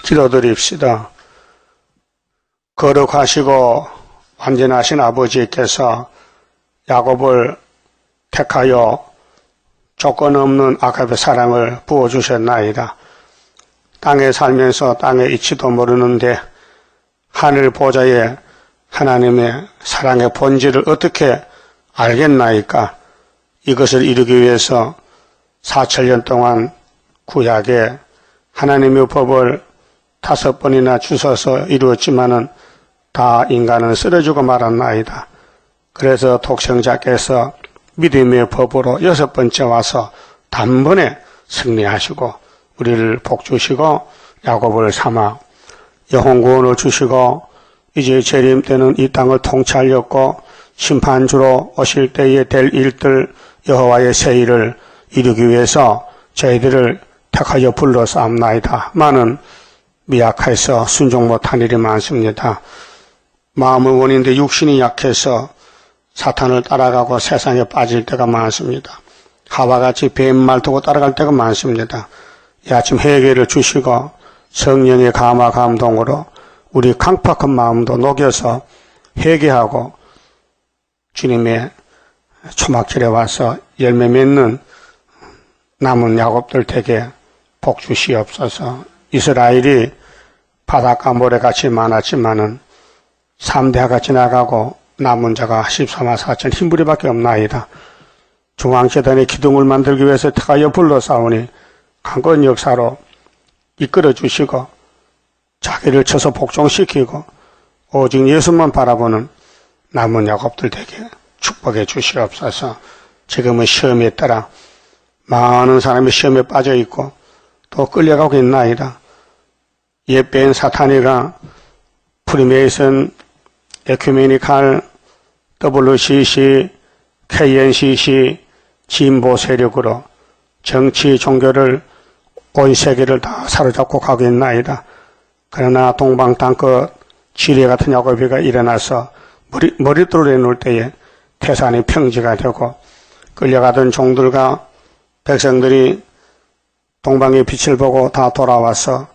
기도드립시다. 거룩하시고 완전하신 아버지께서 야곱을 택하여 조건 없는 아가페 사랑을 부어주셨나이다. 땅에 살면서 땅의 이치도 모르는데 하늘 보좌에 하나님의 사랑의 본질을 어떻게 알겠나이까? 이것을 이루기 위해서 4천년 동안 구약에 하나님의 법을 5번이나 주셔서 이루었지만은 다 인간은 쓰러지고 말았나이다. 그래서 독생자께서 믿음의 법으로 6번째 와서 단번에 승리하시고 우리를 복주시고 야곱을 삼아 영혼 구원을 주시고 이제 재림 때는 이 땅을 통치하였고 심판주로 오실 때에 될 일들 여호와의 새 일을 이루기 위해서 저희들을 택하여 불러싸옵나이다. 많은 미약해서 순종 못한 일이 많습니다. 마음은 원인데 육신이 약해서 사탄을 따라가고 세상에 빠질 때가 많습니다. 하와같이 뱀말 두고 따라갈 때가 많습니다. 이 아침 회개를 주시고 성령의 감화 감동으로 우리 강팍한 마음도 녹여서 회개하고 주님의 초막절에 와서 열매 맺는 남은 야곱들 댁에 복 주시옵소서. 이스라엘이 바닷가 모래같이 많았지만은 3대가 지나가고 남은 자가 14만 4천 흰부리밖에 없나이다. 중앙재단의 기둥을 만들기 위해서 택하여 불러싸우니 강건 역사로 이끌어 주시고 자기를 쳐서 복종시키고 오직 예수만 바라보는 남은 야곱들 댁에 축복해 주시옵소서. 지금은 시험에 따라 많은 사람이 시험에 빠져 있고 또 끌려가고 있나이다. 옛배인 사탄이가 프리메이슨, 에큐메니칼, WCC, KNCC, 진보 세력으로 정치, 종교를 온 세계를 다 사로잡고 가고 있나이다. 그러나 동방 땅끝 지뢰 같은 야곱이가 일어나서 머릿돌을 내놓을 때에 태산이 평지가 되고 끌려가던 종들과 백성들이 동방의 빛을 보고 다 돌아와서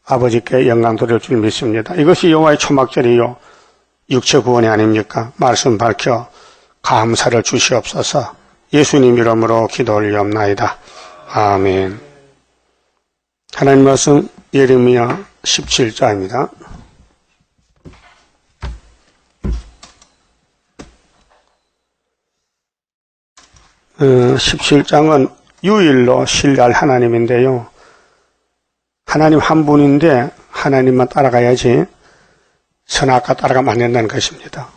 아버지께 영광 돌릴 줄 믿습니다. 이것이 여호와의 초막절이요 육체 구원이 아닙니까? 말씀 밝혀 감사를 주시옵소서. 예수님 이름으로 기도 올리옵나이다. 아멘. 하나님 말씀 예레미야 17장입니다. 어, 17장은 유일로 신뢰할 하나님인데요. 하나님 한 분인데 하나님만 따라가야지 선악과 따라가면 안 된다는 것입니다.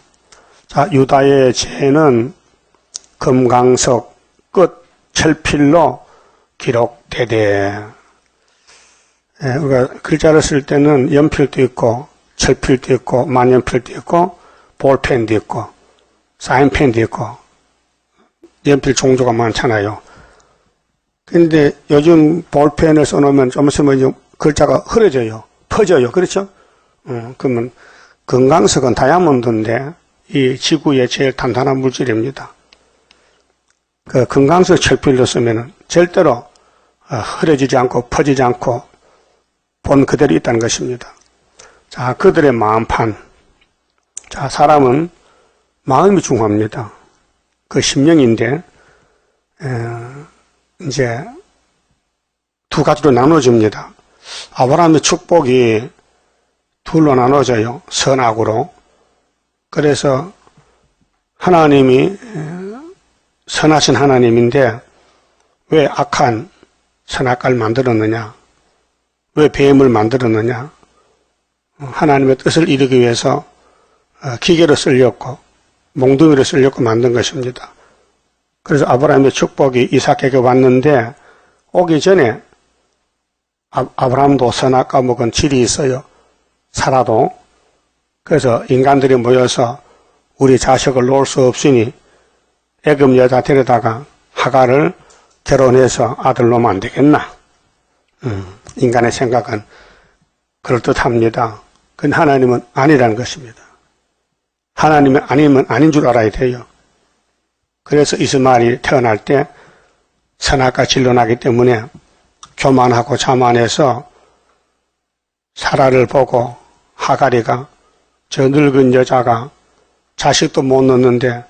자, 유다의 죄는 금강석 끝 철필로 기록되되, 우리가 글자를 쓸 때는 연필도 있고 철필도 있고 만연필도 있고 볼펜도 있고 사인펜도 있고 연필 종류가 많잖아요. 근데 요즘 볼펜을 써놓으면 좀 있으면 글자가 흐려져요. 퍼져요. 그렇죠? 그러면 금강석은 다이아몬드인데 이 지구의 제일 단단한 물질입니다. 그 금강석 철필로 쓰면 절대로 흐려지지 않고 퍼지지 않고 본 그대로 있다는 것입니다. 자, 그들의 마음판. 자, 사람은 마음이 중요합니다. 그 심령인데 이제 두 가지로 나눠집니다. 아브라함의 축복이 둘로 나눠져요. 선악으로. 그래서 하나님이 선하신 하나님인데 왜 악한 선악과를 만들었느냐? 왜 뱀을 만들었느냐? 하나님의 뜻을 이루기 위해서 기계로 쓸렸고 몽둥이로 쓸렸고 만든 것입니다. 그래서 아브라함의 축복이 이삭에게 왔는데 오기 전에 아브라함도 선악과 먹은 질이 있어요. 살아도. 그래서 인간들이 모여서 우리 자식을 놓을 수 없으니 애굽 여자 데려다가 하갈을 결혼해서 아들 놓으면 안 되겠나? 인간의 생각은 그럴듯합니다. 근데 하나님은 아니라는 것입니다. 하나님은 아니면 아닌 줄 알아야 돼요. 그래서 이스마엘이 태어날 때 선악과 진로 나기 때문에 교만하고 자만해서 사라를 보고 하가리가 저 늙은 여자가 자식도 못 낳는데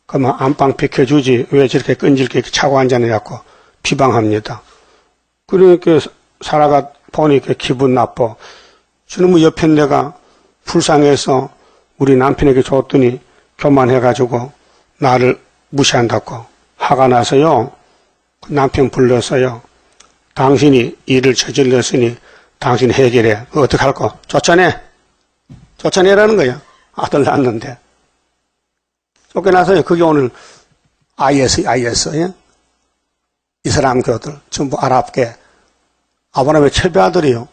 그만 안방 비켜주지 왜 저렇게 끈질게 차고 앉아내냐고 비방합니다. 그러니까 사라가 보니까 기분 나빠. 저는 뭐 옆에 내가 불쌍해서 우리 남편에게 줬더니 교만해가지고 나를 무시한다고 화가 나서요. 남편 불러서요. 당신이 일을 저질렀으니 당신 해결해. 어떡할 거? 쫓아내. 쫓아내라는 거야. 아들 낳았는데. 쫓겨나서요. 그게 오늘 IS, 예? 이슬람 교들 전부 아랍계 아브라함의 최배 아들이요.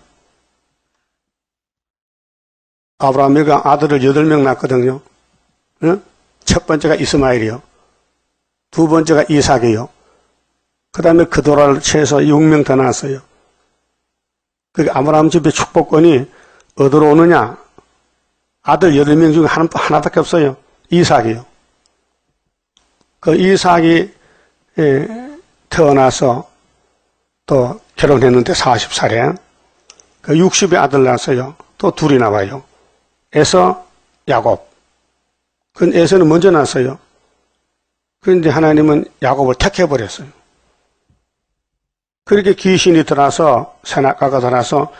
아브라함이 아들을 8명 낳았거든요. 예? 첫 번째가 이스마엘이요. 두 번째가 이삭이요. 그 다음에 그도라를 채해서 6명 더 낳았어요. 그 아브라함 집의 축복권이 어디로 오느냐? 아들 8명 중에 하나밖에 없어요. 이삭이요. 그 이삭이 태어나서 또 결혼했는데 40살에 그 60의 아들 낳았어요. 또 둘이 나와요. 에서 야곱. 그 에서는 먼저 낳았어요. 그런데 하나님은 야곱을 택해버렸어요. 그렇게 귀신이 들어와서 선악과가 들어와서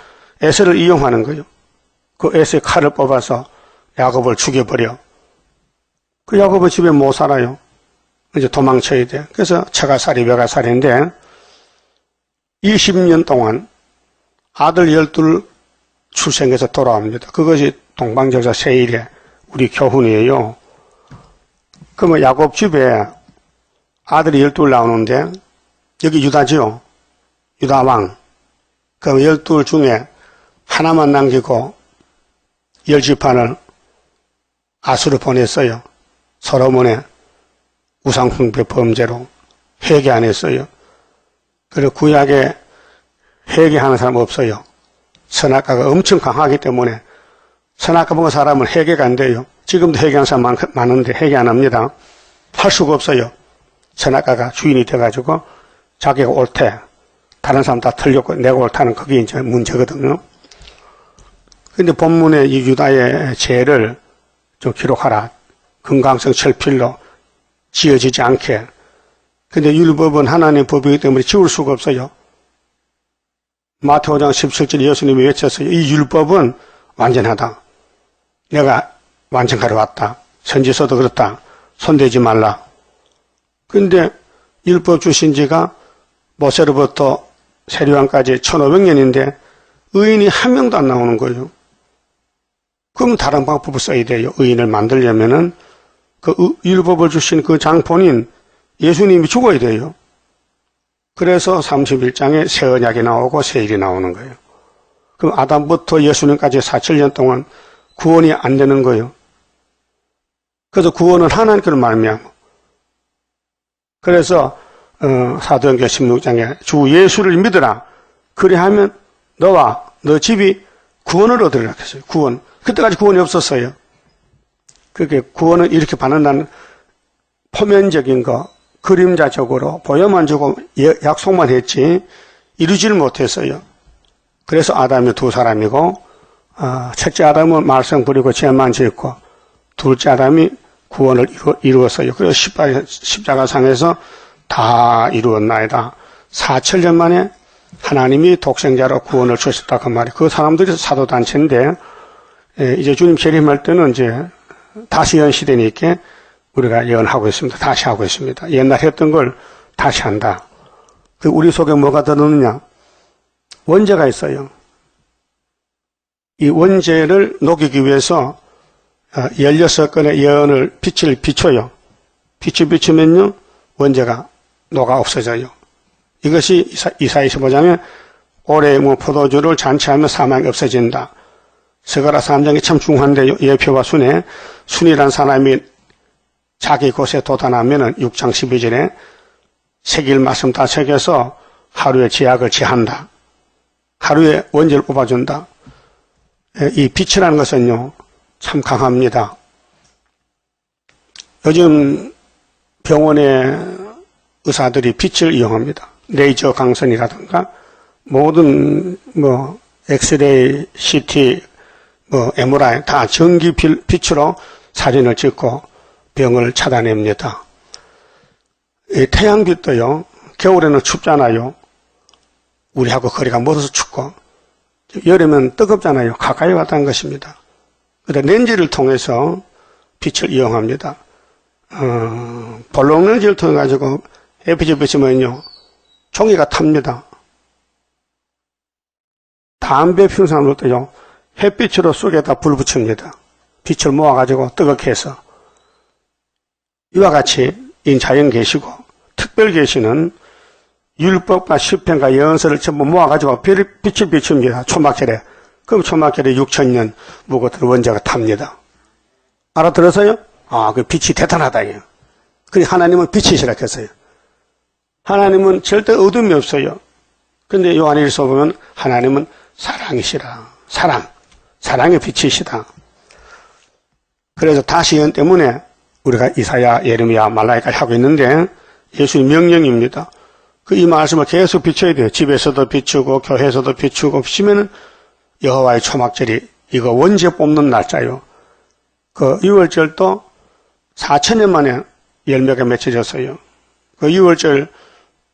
에서를 이용하는 거예요. 그 에서의 칼을 뽑아서 야곱을 죽여버려. 그 야곱은 집에 못 살아요. 이제 도망쳐야 돼. 그래서 처가살이 외가살인데 20년 동안 아들 12 출생해서 돌아옵니다. 그것이 동방절사 세일의 우리 교훈이에요. 그러면 야곱 집에 아들이 12 나오는데 여기 유다지요. 유다왕. 그럼 12 중에 하나만 남기고 10지판을 아수르 보냈어요. 솔로몬의 우상숭배 범죄로 회개 안 했어요. 그리고 구약에 회개하는 사람 없어요. 선악과가 엄청 강하기 때문에 선악과 먹은 사람은 회개가 안 돼요. 지금도 회개하는 사람 많은데 회개 안 합니다. 할 수가 없어요. 선악과가 주인이 돼가지고 자기가 옳대. 다른 사람 다 틀렸고 내가 옳다는 그게 이제 문제거든요. 근데 본문에 이 유다의 죄를 좀 기록하라. 금강석 철필로 지어지지 않게. 근데 율법은 하나님의 법이기 때문에 지울 수가 없어요. 마태오장 17절 예수님이 외쳤어요. 이 율법은 완전하다. 내가 완성하러 왔다. 선지서도 그렇다. 손대지 말라. 근데 율법 주신 지가 모세로부터 세리왕까지 1500년인데 의인이 한 명도 안 나오는 거예요. 그럼 다른 방법을 써야 돼요. 의인을 만들려면은 그 율법을 주신 그 장본인 예수님이 죽어야 돼요. 그래서 31장에 새 언약이 나오고 새 일이 나오는 거예요. 그럼 아담부터 예수님까지 4,000년 동안 구원이 안 되는 거예요. 그래서 구원은 하나님께로 말미암아. 그래서 사도행전 16장에 주 예수를 믿으라. 그리하면 너와 너 집이 구원을 얻으리라 했어요. 구원. 그때까지 구원이 없었어요. 그렇게 구원은 이렇게 받는다는 표면적인 거, 그림자적으로 보여만 주고 약속만 했지 이루지를 못했어요. 그래서 아담이 두 사람이고 첫째 아담은 말썽 부리고 죄만 짓고 둘째 아담이 구원을 이루었어요. 그래서 십자가상에서 다 이루었나이다. 4,000년 만에 하나님이 독생자로 구원을 주셨다 그 말이에요. 그 사람들이 사도단체인데 이제 주님 재림할 때는 이제 다시 연시되니까 우리가 예언하고 있습니다. 다시 하고 있습니다. 옛날 했던 걸 다시 한다. 그 우리 속에 뭐가 들어오느냐? 원죄가 있어요. 이 원죄를 녹이기 위해서 16건의 예언을 빛을 비춰요. 빛을 비추면요 원죄가 녹아 없어져요. 이것이 이사야 25장에 올해 포도주를 잔치하며 사망이 없어진다. 스가랴 3장이 참 중요한데 예표와 순회. 순이란 사람이 자기 곳에 도단하면은 6장 12절에 새길 말씀 다 새겨서 하루에 제약을 제한다. 하루에 원죄를 뽑아준다. 이 빛이라는 것은요 참 강합니다. 요즘 병원의 의사들이 빛을 이용합니다. 레이저 강선이라든가 모든 엑스레이, CT, MRI 다 전기 빛으로 사진을 찍고 병을 찾아냅니다. 이 태양빛도요, 겨울에는 춥잖아요. 우리하고 거리가 멀어서 춥고, 여름은 뜨겁잖아요. 가까이 왔다는 것입니다. 그런데 렌즈를 통해서 빛을 이용합니다. 볼록 렌즈를 통해 가지고 햇빛을 비치면요, 종이가 탑니다. 담배 피우는 사람들도요, 햇빛으로 속에다 불 붙입니다. 빛을 모아가지고 뜨겁게 해서. 이와 같이 인자연 계시고 특별 계시는 율법과 시편과 예언서를 전부 모아가지고 빛을 비춥니다. 초막절에. 그럼 초막절에 6,000년 묵었던 원자가 탑니다. 알아들어서요? 그 빛이 대단하다. 그리고 하나님은 빛이시라 했어요. 하나님은 절대 어둠이 없어요. 근데 요한일서 보면 하나님은 사랑이시라. 사랑의 빛이시다. 그래서 다시 예언 때문에 우리가 이사야, 예레미야, 말라기까지 하고 있는데 예수님 명령입니다. 이 말씀을 계속 비춰야 돼요. 집에서도 비추고 교회에서도 비추고 비추면은 여호와의 초막절이 이거 원죄 뽑는 날짜요. 6월절도 4,000년 만에 열매가 맺혀졌어요. 6월절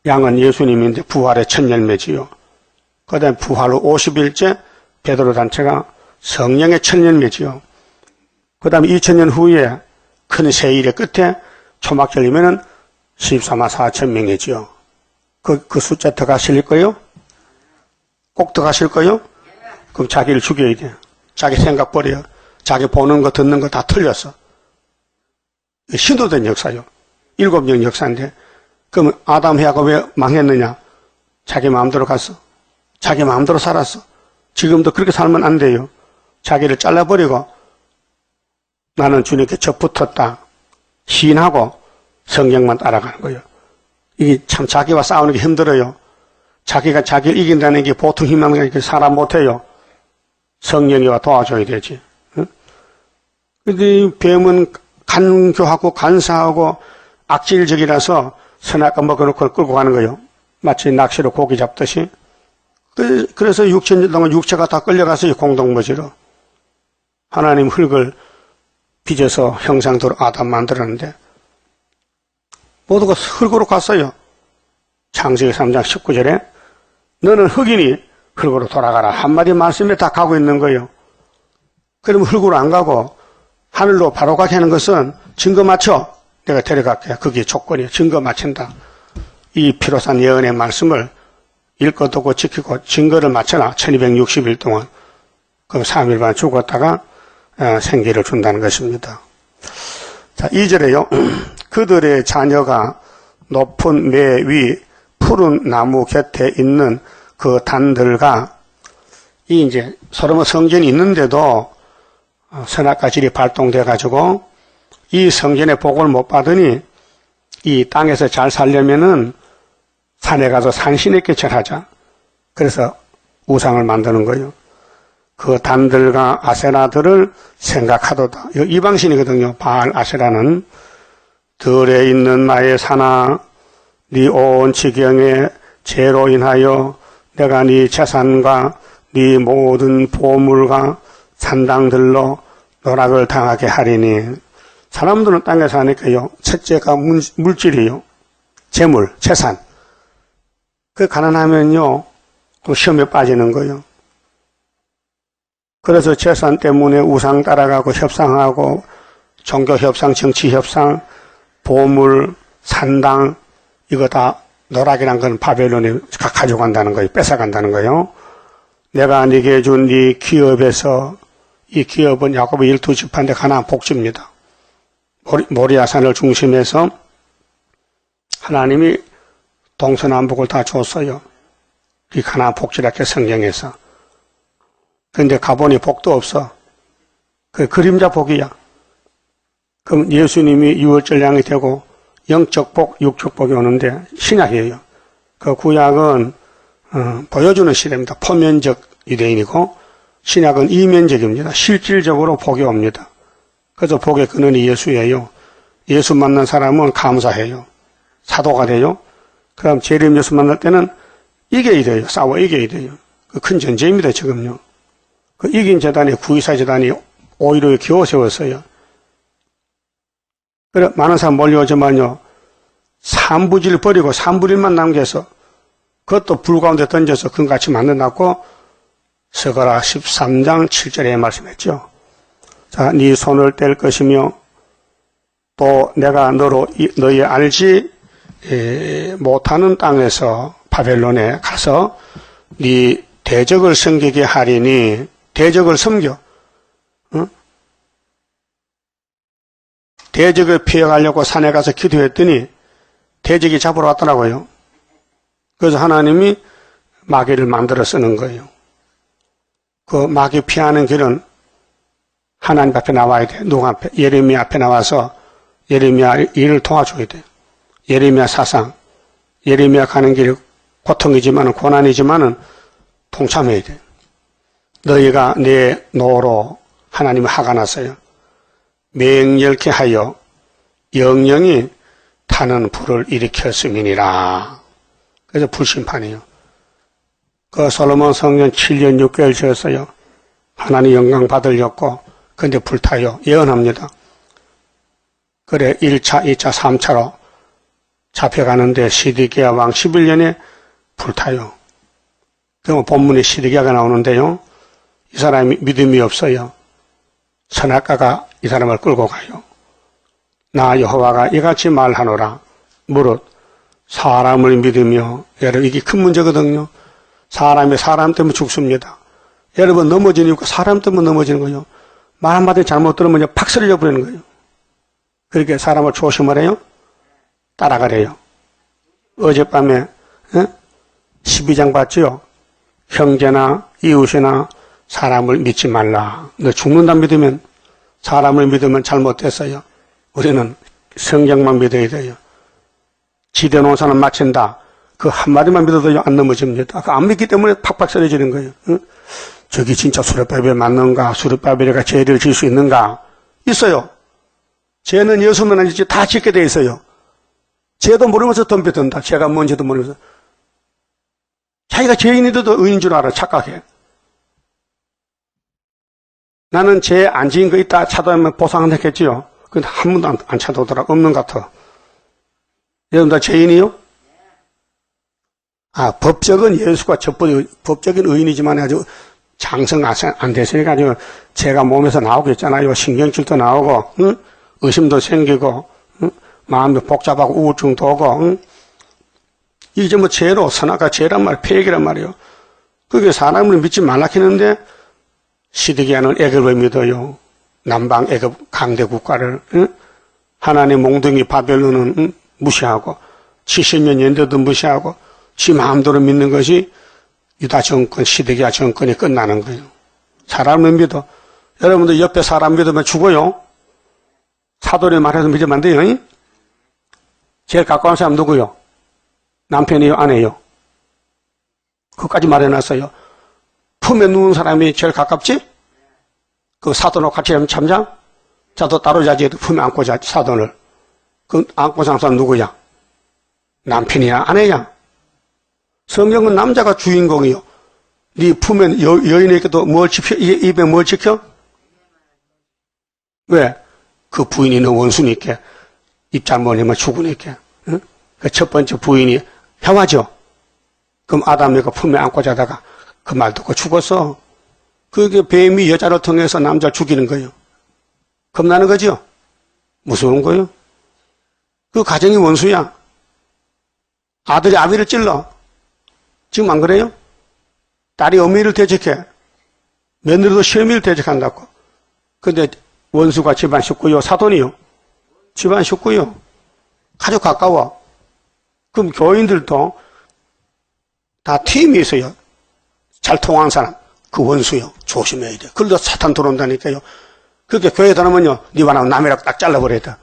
양은 예수님인데 부활의 첫 열매지요. 그 다음에 부활 후 50일째 베드로 단체가 성령의 첫 열매지요. 그 다음에 2000년 후에 큰 세일의 끝에 초막절이면은 14만 4천 명이지요. 그 숫자 더 가실 거요? 꼭 더 가실 거요? 그럼 자기를 죽여야 돼. 자기 생각 버려요. 자기 보는 거 듣는 거 다 틀렸어. 신도된 역사요. 7년 역사인데. 그럼 아담 해하고 왜 망했느냐? 자기 마음대로 갔어. 자기 마음대로 살았어. 지금도 그렇게 살면 안 돼요. 자기를 잘라버리고 나는 주님께 접붙었다. 시인하고 성경만 따라가는 거예요. 이게 참 자기와 싸우는 게 힘들어요. 자기가 자기를 이긴다는 게 보통 힘만 게 사람 못해요. 성령이와 도와줘야 되지. 근데 뱀은 간교하고 간사하고 악질적이라서 선악과 먹어놓고 끌고 가는 거예요. 마치 낚시로 고기 잡듯이. 그래서 6,000년 동안 육체가 다 끌려가서 공동묘지로 하나님 흙을 빚어서 형상대로 아담 만들었는데 모두가 흙으로 갔어요. 창세기 3장 19절에 너는 흙이니 흙으로 돌아가라. 한마디 말씀에 다 가고 있는 거예요. 그러면 흙으로 안 가고 하늘로 바로 가게 하는 것은 증거 맞춰. 내가 데려갈게. 그게 조건이에요. 증거 맞춘다. 이 피로산 예언의 말씀을 읽고 듣고 지키고 증거를 맞춰라. 1260일 동안. 그럼 3일 반 죽었다가 생기를 준다는 것입니다. 자, 2절에요. 그들의 자녀가 높은 매 위 푸른 나무 곁에 있는 그 단들과 이 이제 솔로몬 성전이 있는데도 선악과 질이 발동돼 가지고 이 성전의 복을 못 받으니 이 땅에서 잘 살려면은 산에 가서 산신에게 절하자. 그래서 우상을 만드는 거예요. 그 단들과 아세라들을 생각하도다. 이 방신이거든요. 바알 아세라는 들에 있는 나의 산아, 네 온 지경의 죄로 인하여 내가 네 재산과 네 모든 보물과 산당들로 노락을 당하게 하리니. 사람들은 땅에 사니까요. 첫째가 물질이요. 재물, 재산. 그 가난하면요. 또 시험에 빠지는 거예요. 그래서 재산 때문에 우상 따라가고 협상하고 종교 협상, 정치 협상, 보물, 산당 이거 다 노락이란 건 바벨론이 가져간다는 거예요. 뺏어간다는 거예요. 내가 네게 준 네 기업에서 이 기업은 야곱의 12지파인데 가나안 복지입니다. 모리아산을 중심해서 하나님이 동서남북을 다 줬어요. 이 가나안 복지라게 성경에서. 그런데 가보니 복도 없어. 그 그림자 복이야. 그럼 예수님이 6월절 양이 되고 영적 복, 육적 복이 오는데 신약이에요. 그 구약은 보여주는 시대입니다. 포면적 유대인이고 신약은 이면적입니다. 실질적으로 복이 옵니다. 그래서 복의 근원이 예수예요. 예수 만난 사람은 감사해요. 사도가 돼요. 그럼 재림 예수 만날 때는 이겨야 돼요. 싸워 이겨야 돼요. 그 큰 전제입니다, 지금요. 그 이긴 재단이 구의사 재단이 오히려 겨우 세웠어요. 그래, 많은 사람 몰려오지만요, 삼부지를 버리고 삼부일만 남겨서 그것도 불 가운데 던져서 그같이 만들어놨고, 서가라 13장 7절에 말씀했죠. 자, 네 손을 뗄 것이며 또 내가 너희 알지 못하는 땅에서 바벨론에 가서 네 대적을 섬기게 하리니. 대적을 섬겨. 응? 대적을 피해가려고 산에 가서 기도했더니 대적이 잡으러 왔더라고요. 그래서 하나님이 마귀를 만들어 쓰는 거예요. 그 마귀 피하는 길은 하나님 앞에 나와야 돼. 누구 앞에? 예레미야 앞에 나와서 예레미야 일을 도와줘야 돼. 예레미야 사상. 예레미야 가는 길이 고통이지만은, 고난이지만은 동참해야 돼. 너희가 내 노로 하나님을 화가 났어요. 맹렬케 하여 영영이 타는 불을 일으켰음이니라. 그래서 불심판이에요. 그 솔로몬 성전 7년 6개월 지었어요. 하나님 영광 받으려고. 근데 불타요. 예언합니다. 그래 1차, 2차, 3차로 잡혀가는데 시드기야 왕 11년에 불타요. 그러면 본문에 시드기야가 나오는데요. 이 사람이 믿음이 없어요. 선악가가 이 사람을 끌고 가요. 나 여호와가 이같이 말하노라. 무릇 사람을 믿으며, 여러분 이게 큰 문제거든요. 사람이 사람 때문에 죽습니다. 여러분 넘어지는 이유가 사람 때문에 넘어지는 거예요. 말 한마디 잘못 들으면 팍 쓰러져 버리는 거예요. 그렇게 사람을 조심하래요. 따라가래요. 어젯밤에 12장 봤죠? 형제나 이웃이나 사람을 믿지 말라. 너 죽는다 믿으면, 사람을 믿으면 잘못됐어요. 우리는 성경만 믿어야 돼요. 지대 농사는 마친다. 그 한마디만 믿어도 안 넘어집니다. 안 믿기 때문에 팍팍 쓰러지는 거예요. 저기 진짜 수르바벨 맞는가? 수르바벨이가 죄를 질 수 있는가? 있어요. 죄는 여수면 아니지 다 짓게 돼 있어요. 죄도 모르면서 덤벼든다. 죄가 뭔지도 모르면서. 자기가 죄인인데도 의인인 줄 알아. 착각해. 나는 죄 안 지은 거 있다 찾아오면 보상은 했겠지요. 근데 한 번도 안 찾아오더라. 없는 것 같아. 여러분 다 죄인이요? 법적은 예수가 법적인 의인이지만 아주 장성 안 됐으니까 아주 죄가 몸에서 나오겠잖아요. 신경질도 나오고, 응? 의심도 생기고, 응? 마음이 복잡하고 우울증도 오고, 응? 이제 뭐 죄로, 선악과 죄란 말, 폐역이란 말이에요. 그게 사람을 믿지 말라 했는데, 시드기야는 애굽을 믿어요. 남방 애굽 강대 국가를, 응? 하나님 몽둥이 바벨론은 응? 무시하고, 70년 연대도 무시하고, 지 마음대로 믿는 것이 유다 정권, 시드기야 정권이 끝나는 거예요. 사람을 믿어. 여러분들 옆에 사람 믿으면 죽어요. 사도리 말해서 믿으면 안 돼요. 제일 가까운 사람 누구요? 남편이요? 아내요? 그것까지 말해놨어요. 품에 누운 사람이 제일 가깝지? 그 사돈하고 같이 하면 참자? 자도 따로 자지 품에 안고 자지, 사돈을. 그 안고 자는 사람 누구야? 남편이야? 아내야? 성경은 남자가 주인공이요. 네 품에 여인에게도 뭘 지켜? 입에 뭘 지켜? 왜? 그 부인이 너 원수니까. 입 잘못하면 죽으니까. 응? 그 첫 번째 부인이 해와죠. 그럼 아담이가 품에 안고 자다가 그 말 듣고 죽었어. 그게 뱀이 여자를 통해서 남자를 죽이는 거예요. 겁나는 거죠? 무서운 거예요? 그 가정이 원수야. 아들이 아비를 찔러. 지금 안 그래요? 딸이 어미를 대적해. 며느리도 시어미를 대적한다고. 근데 원수가 집안 식구요, 사돈이요. 집안 식구요. 아주 가까워. 그럼 교인들도 다 팀이 있어요. 잘 통하는 사람. 그 원수요. 조심해야 돼. 그래도 사탄 들어온다니까요. 그렇게 교회 다니면요. 네 말하면 남이라고 딱 잘라버려야 돼.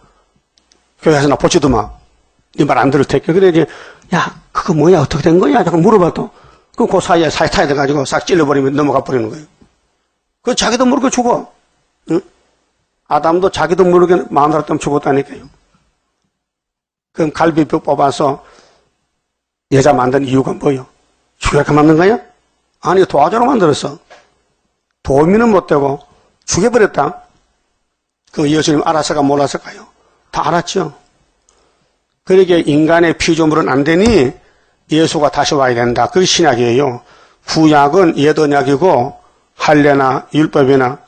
교회에서 나 보지도 마. 네 말 안 들을 테니까. 그래, 이제, 야, 그거 뭐야? 어떻게 된 거냐? 자꾸 물어봐도. 그럼 그 사이에 사이타야 돼가지고 싹 찔러버리면 넘어가 버리는 거예요. 그 자기도 모르게 죽어. 응? 아담도 자기도 모르게 마누라 때문에 죽었다니까요. 그럼 갈비뼈 뽑아서 여자 만든 이유가 뭐예요? 죽여서 만든 거야? 아니, 도화조로 만들었어. 도우미는 못되고 죽여버렸다. 그 예수님 알았을까 몰랐을까요? 다 알았죠. 그러게 인간의 피조물은 안 되니 예수가 다시 와야 된다. 그게 신약이에요. 구약은 예언약이고 할례나 율법이나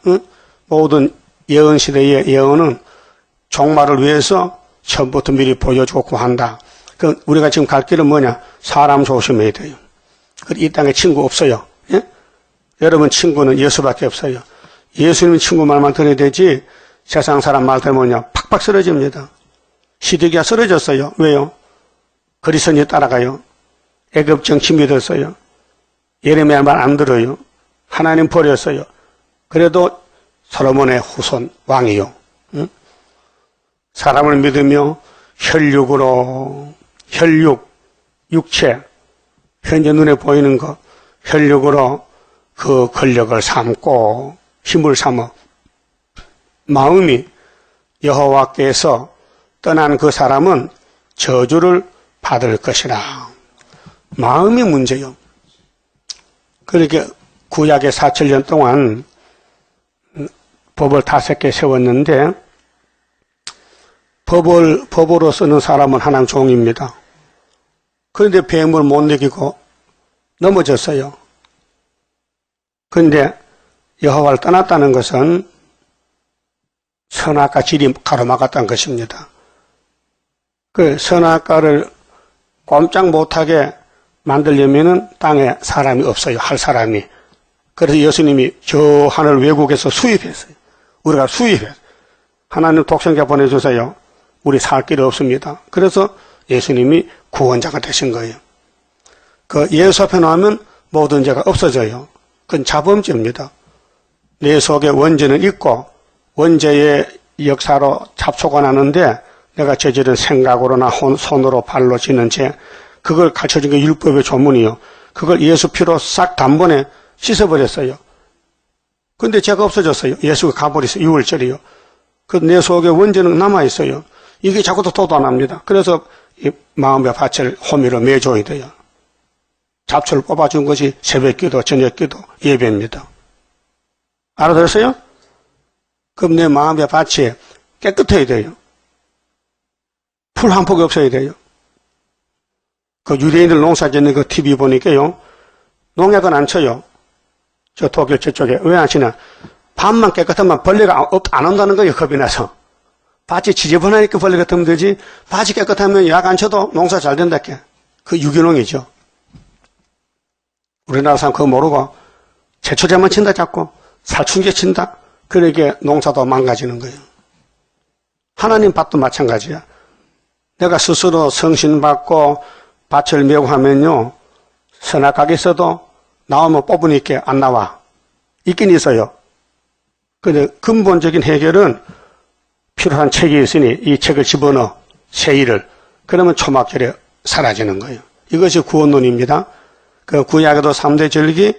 모든 예언 시대의 예언은 종말을 위해서 처음부터 미리 보여주고 구한다. 그 우리가 지금 갈 길은 뭐냐? 사람 조심해야 돼요. 이 땅에 친구 없어요. 예? 여러분 친구는 예수밖에 없어요. 예수님 친구 말만 들어야 되지 세상 사람 말 들으면요 팍팍 쓰러집니다. 시드기야 쓰러졌어요. 왜요? 그리스도인이 따라가요. 애굽 정치 믿었어요. 예레미야 말 안 들어요. 하나님 버렸어요. 그래도 솔로몬의 후손 왕이요. 응? 사람을 믿으며 혈육으로 육체 현재 눈에 보이는 거 혈육으로 그 권력을 삼고 힘을 삼어 마음이 여호와께서 떠난 그 사람은 저주를 받을 것이라. 마음이 문제요. 그렇게 구약의 4,000년 동안 법을 5개 세웠는데 법으로 쓰는 사람은 하나님 종입니다. 그런데 뱀을 못 이기고 넘어졌어요. 그런데 여호와를 떠났다는 것은 선악과 질이 가로막았다는 것입니다. 그 선악과를 꼼짝 못하게 만들려면은 땅에 사람이 없어요. 할 사람이. 그래서 예수님이 저 하늘 외국에서 수입했어요. 우리가 수입했어요. 하나님 독생자 보내주세요. 우리 살 길이 없습니다. 그래서 예수님이 구원자가 되신 거예요. 그 예수 앞에 나오면 모든 죄가 없어져요. 그건 자범죄입니다. 내 속에 원죄는 있고 원죄의 역사로 잡초가 나는데 내가 저지른 생각으로나 손으로 발로 지는 죄 그걸 가르쳐준 게 율법의 조문이요. 그걸 예수 피로 싹 단번에 씻어버렸어요. 근데 죄가 없어졌어요. 예수가 가버렸어요. 6월절이요. 그 내 속에 원죄는 남아있어요. 이게 자꾸 도도 안 합니다. 그래서 이 마음의 밭을 호미로 매줘야 돼요. 잡초를 뽑아준 것이 새벽기도, 저녁기도, 예배입니다. 알아들었어요? 그럼 내 마음의 밭이 깨끗해야 돼요. 풀 한 폭이 없어야 돼요. 그 유대인들 농사 짓는 그 TV 보니까요, 농약은 안 쳐요. 저 독일 저쪽에. 왜 안 치냐? 밭만 깨끗하면 벌레가 안 온다는 거예요, 겁이 나서. 밭이 지저분하니까 벌레가 뜨면 되지, 밭이 깨끗하면 약 안 쳐도 농사 잘 된다, 게. 그 유기농이죠. 우리나라 사람 그거 모르고, 제초제만 친다, 자꾸. 살충제 친다. 그러게 농사도 망가지는 거예요. 하나님 밭도 마찬가지야. 내가 스스로 성신받고 밭을 메고 하면요, 선악각이 있어도 나오면 뽑으니까 안 나와. 있긴 있어요. 근데 근본적인 해결은 필요한 책이 있으니 이 책을 집어넣어, 세일을. 그러면 초막절에 사라지는 거예요. 이것이 구원론입니다. 그 구약에도 3대 절기,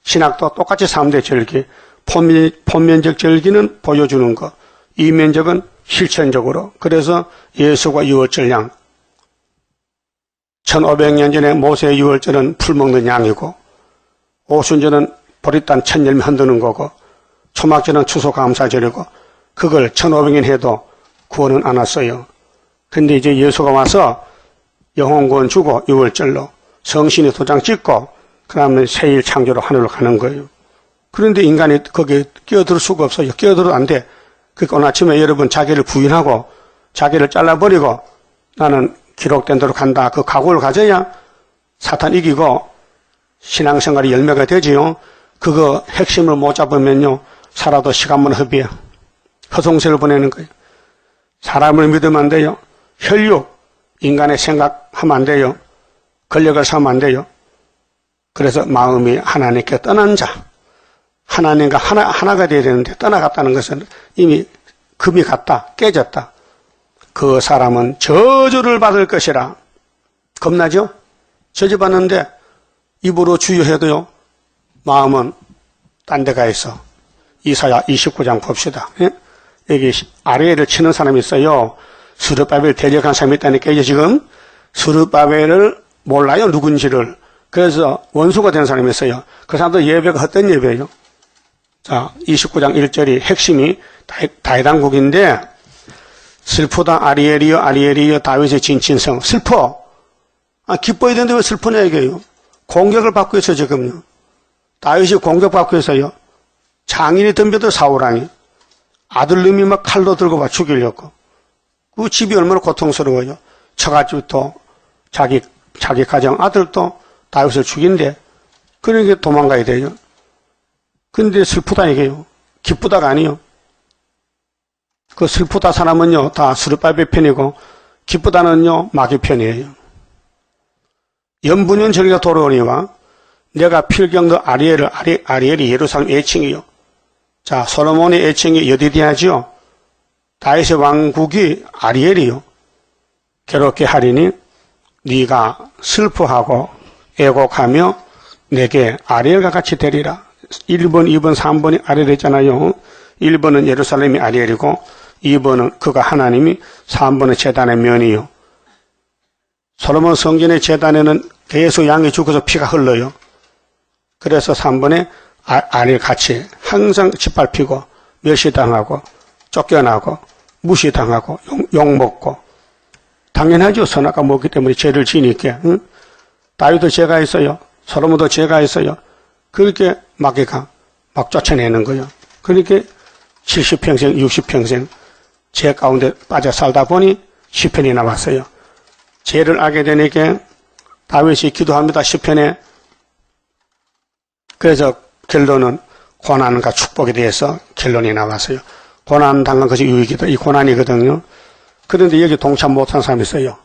신학도 똑같이 3대 절기. 본면적 절기는 보여주는 것, 이면적은 실천적으로. 그래서 예수가 유월절 양, 1500년 전에 모세의 유월절은 풀 먹는 양이고, 오순절은 보리단 천열매 흔드는 거고, 초막절은 추수감사절이고, 그걸 1500년 해도 구원은 안 왔어요. 근데 이제 예수가 와서 영혼구원 주고 유월절로 성신의 도장 찍고 그 다음에 새일 창조로 하늘로 가는 거예요. 그런데 인간이 거기에 끼어들 수가 없어요. 끼어들어도 안 돼. 그러니까 오늘 아침에 여러분 자기를 부인하고 자기를 잘라버리고 나는 기록된 대로 간다. 그 각오를 가져야 사탄 이기고 신앙생활이 열매가 되지요. 그거 핵심을 못 잡으면요. 살아도 시간만 허비야. 허송세를 보내는 거예요. 사람을 믿으면 안 돼요. 혈육, 인간의 생각하면 안 돼요. 권력을 삼으면 안 돼요. 그래서 마음이 하나님께 떠난 자, 하나님과 하나가 되어야 되는데 떠나갔다는 것은 이미 금이 갔다, 깨졌다. 그 사람은 저주를 받을 것이라. 겁나죠? 저주받는데 입으로 주유해도요, 마음은 딴 데 가 있어. 이사야 29장 봅시다. 예? 여기 아래를 치는 사람이 있어요. 스룹바벨 대적한 사람이 있다니까, 이제 지금 스룹바벨을 몰라요, 누군지를. 그래서 원수가 된 사람이 있어요. 그 사람도 예배가 헛된 예배예요. 자, 29장 1절이 핵심이 다윗왕국인데 슬프다 아리엘이여 아리엘이여 다윗의 진친성. 슬퍼. 기뻐야 되는데 왜 슬프냐 이게요. 공격을 받고 있어요 지금요. 다윗이 공격받고 있어요. 장인이 덤벼도 사울왕이 아들놈이 막 칼로 들고 막 죽이려고. 그 집이 얼마나 고통스러워요. 처가집도 자기 가정 아들도 다윗을 죽인데 그러니까 도망가야 돼요. 근데 슬프다 이게요. 기쁘다가 아니요. 그 슬프다 사람은요 다 스룹바벨 편이고 기쁘다는요 마귀 편이에요. 연분연 저리가 돌아오니와 내가 필경도 아리엘이 예루살렘 애칭이요. 자, 솔로몬의 애칭이 여디디아지요. 다윗의 왕국이 아리엘이요. 괴롭게 하리니 네가 슬퍼하고 애곡하며 내게 아리엘과 같이 되리라. 1번, 2번, 3번이 아리엘이잖아요. 1번은 예루살렘이 아리엘이고 2번은 그가 하나님이 3번은 제단의 면이요. 솔로몬 성전의 제단에는 계속 양이 죽어서 피가 흘러요. 그래서 3번에 아리엘 같이 항상 짓밟히고 멸시당하고 쫓겨나고 무시당하고 욕먹고 당연하죠. 선악과 먹기 때문에 죄를 지니까. 응? 다윗도 죄가 있어요. 솔로몬도 죄가 있어요. 그렇게 마귀가 막 쫓아내는 거예요. 그렇게 70평생 60평생 죄 가운데 빠져 살다 보니 시편이 나왔어요. 죄를 알게 되니까 다윗이 기도합니다. 시편에. 그래서 결론은 고난과 축복에 대해서 결론이 나왔어요. 고난 당한 것이 유익이다. 이 고난이거든요. 그런데 여기 동참 못한 사람이 있어요.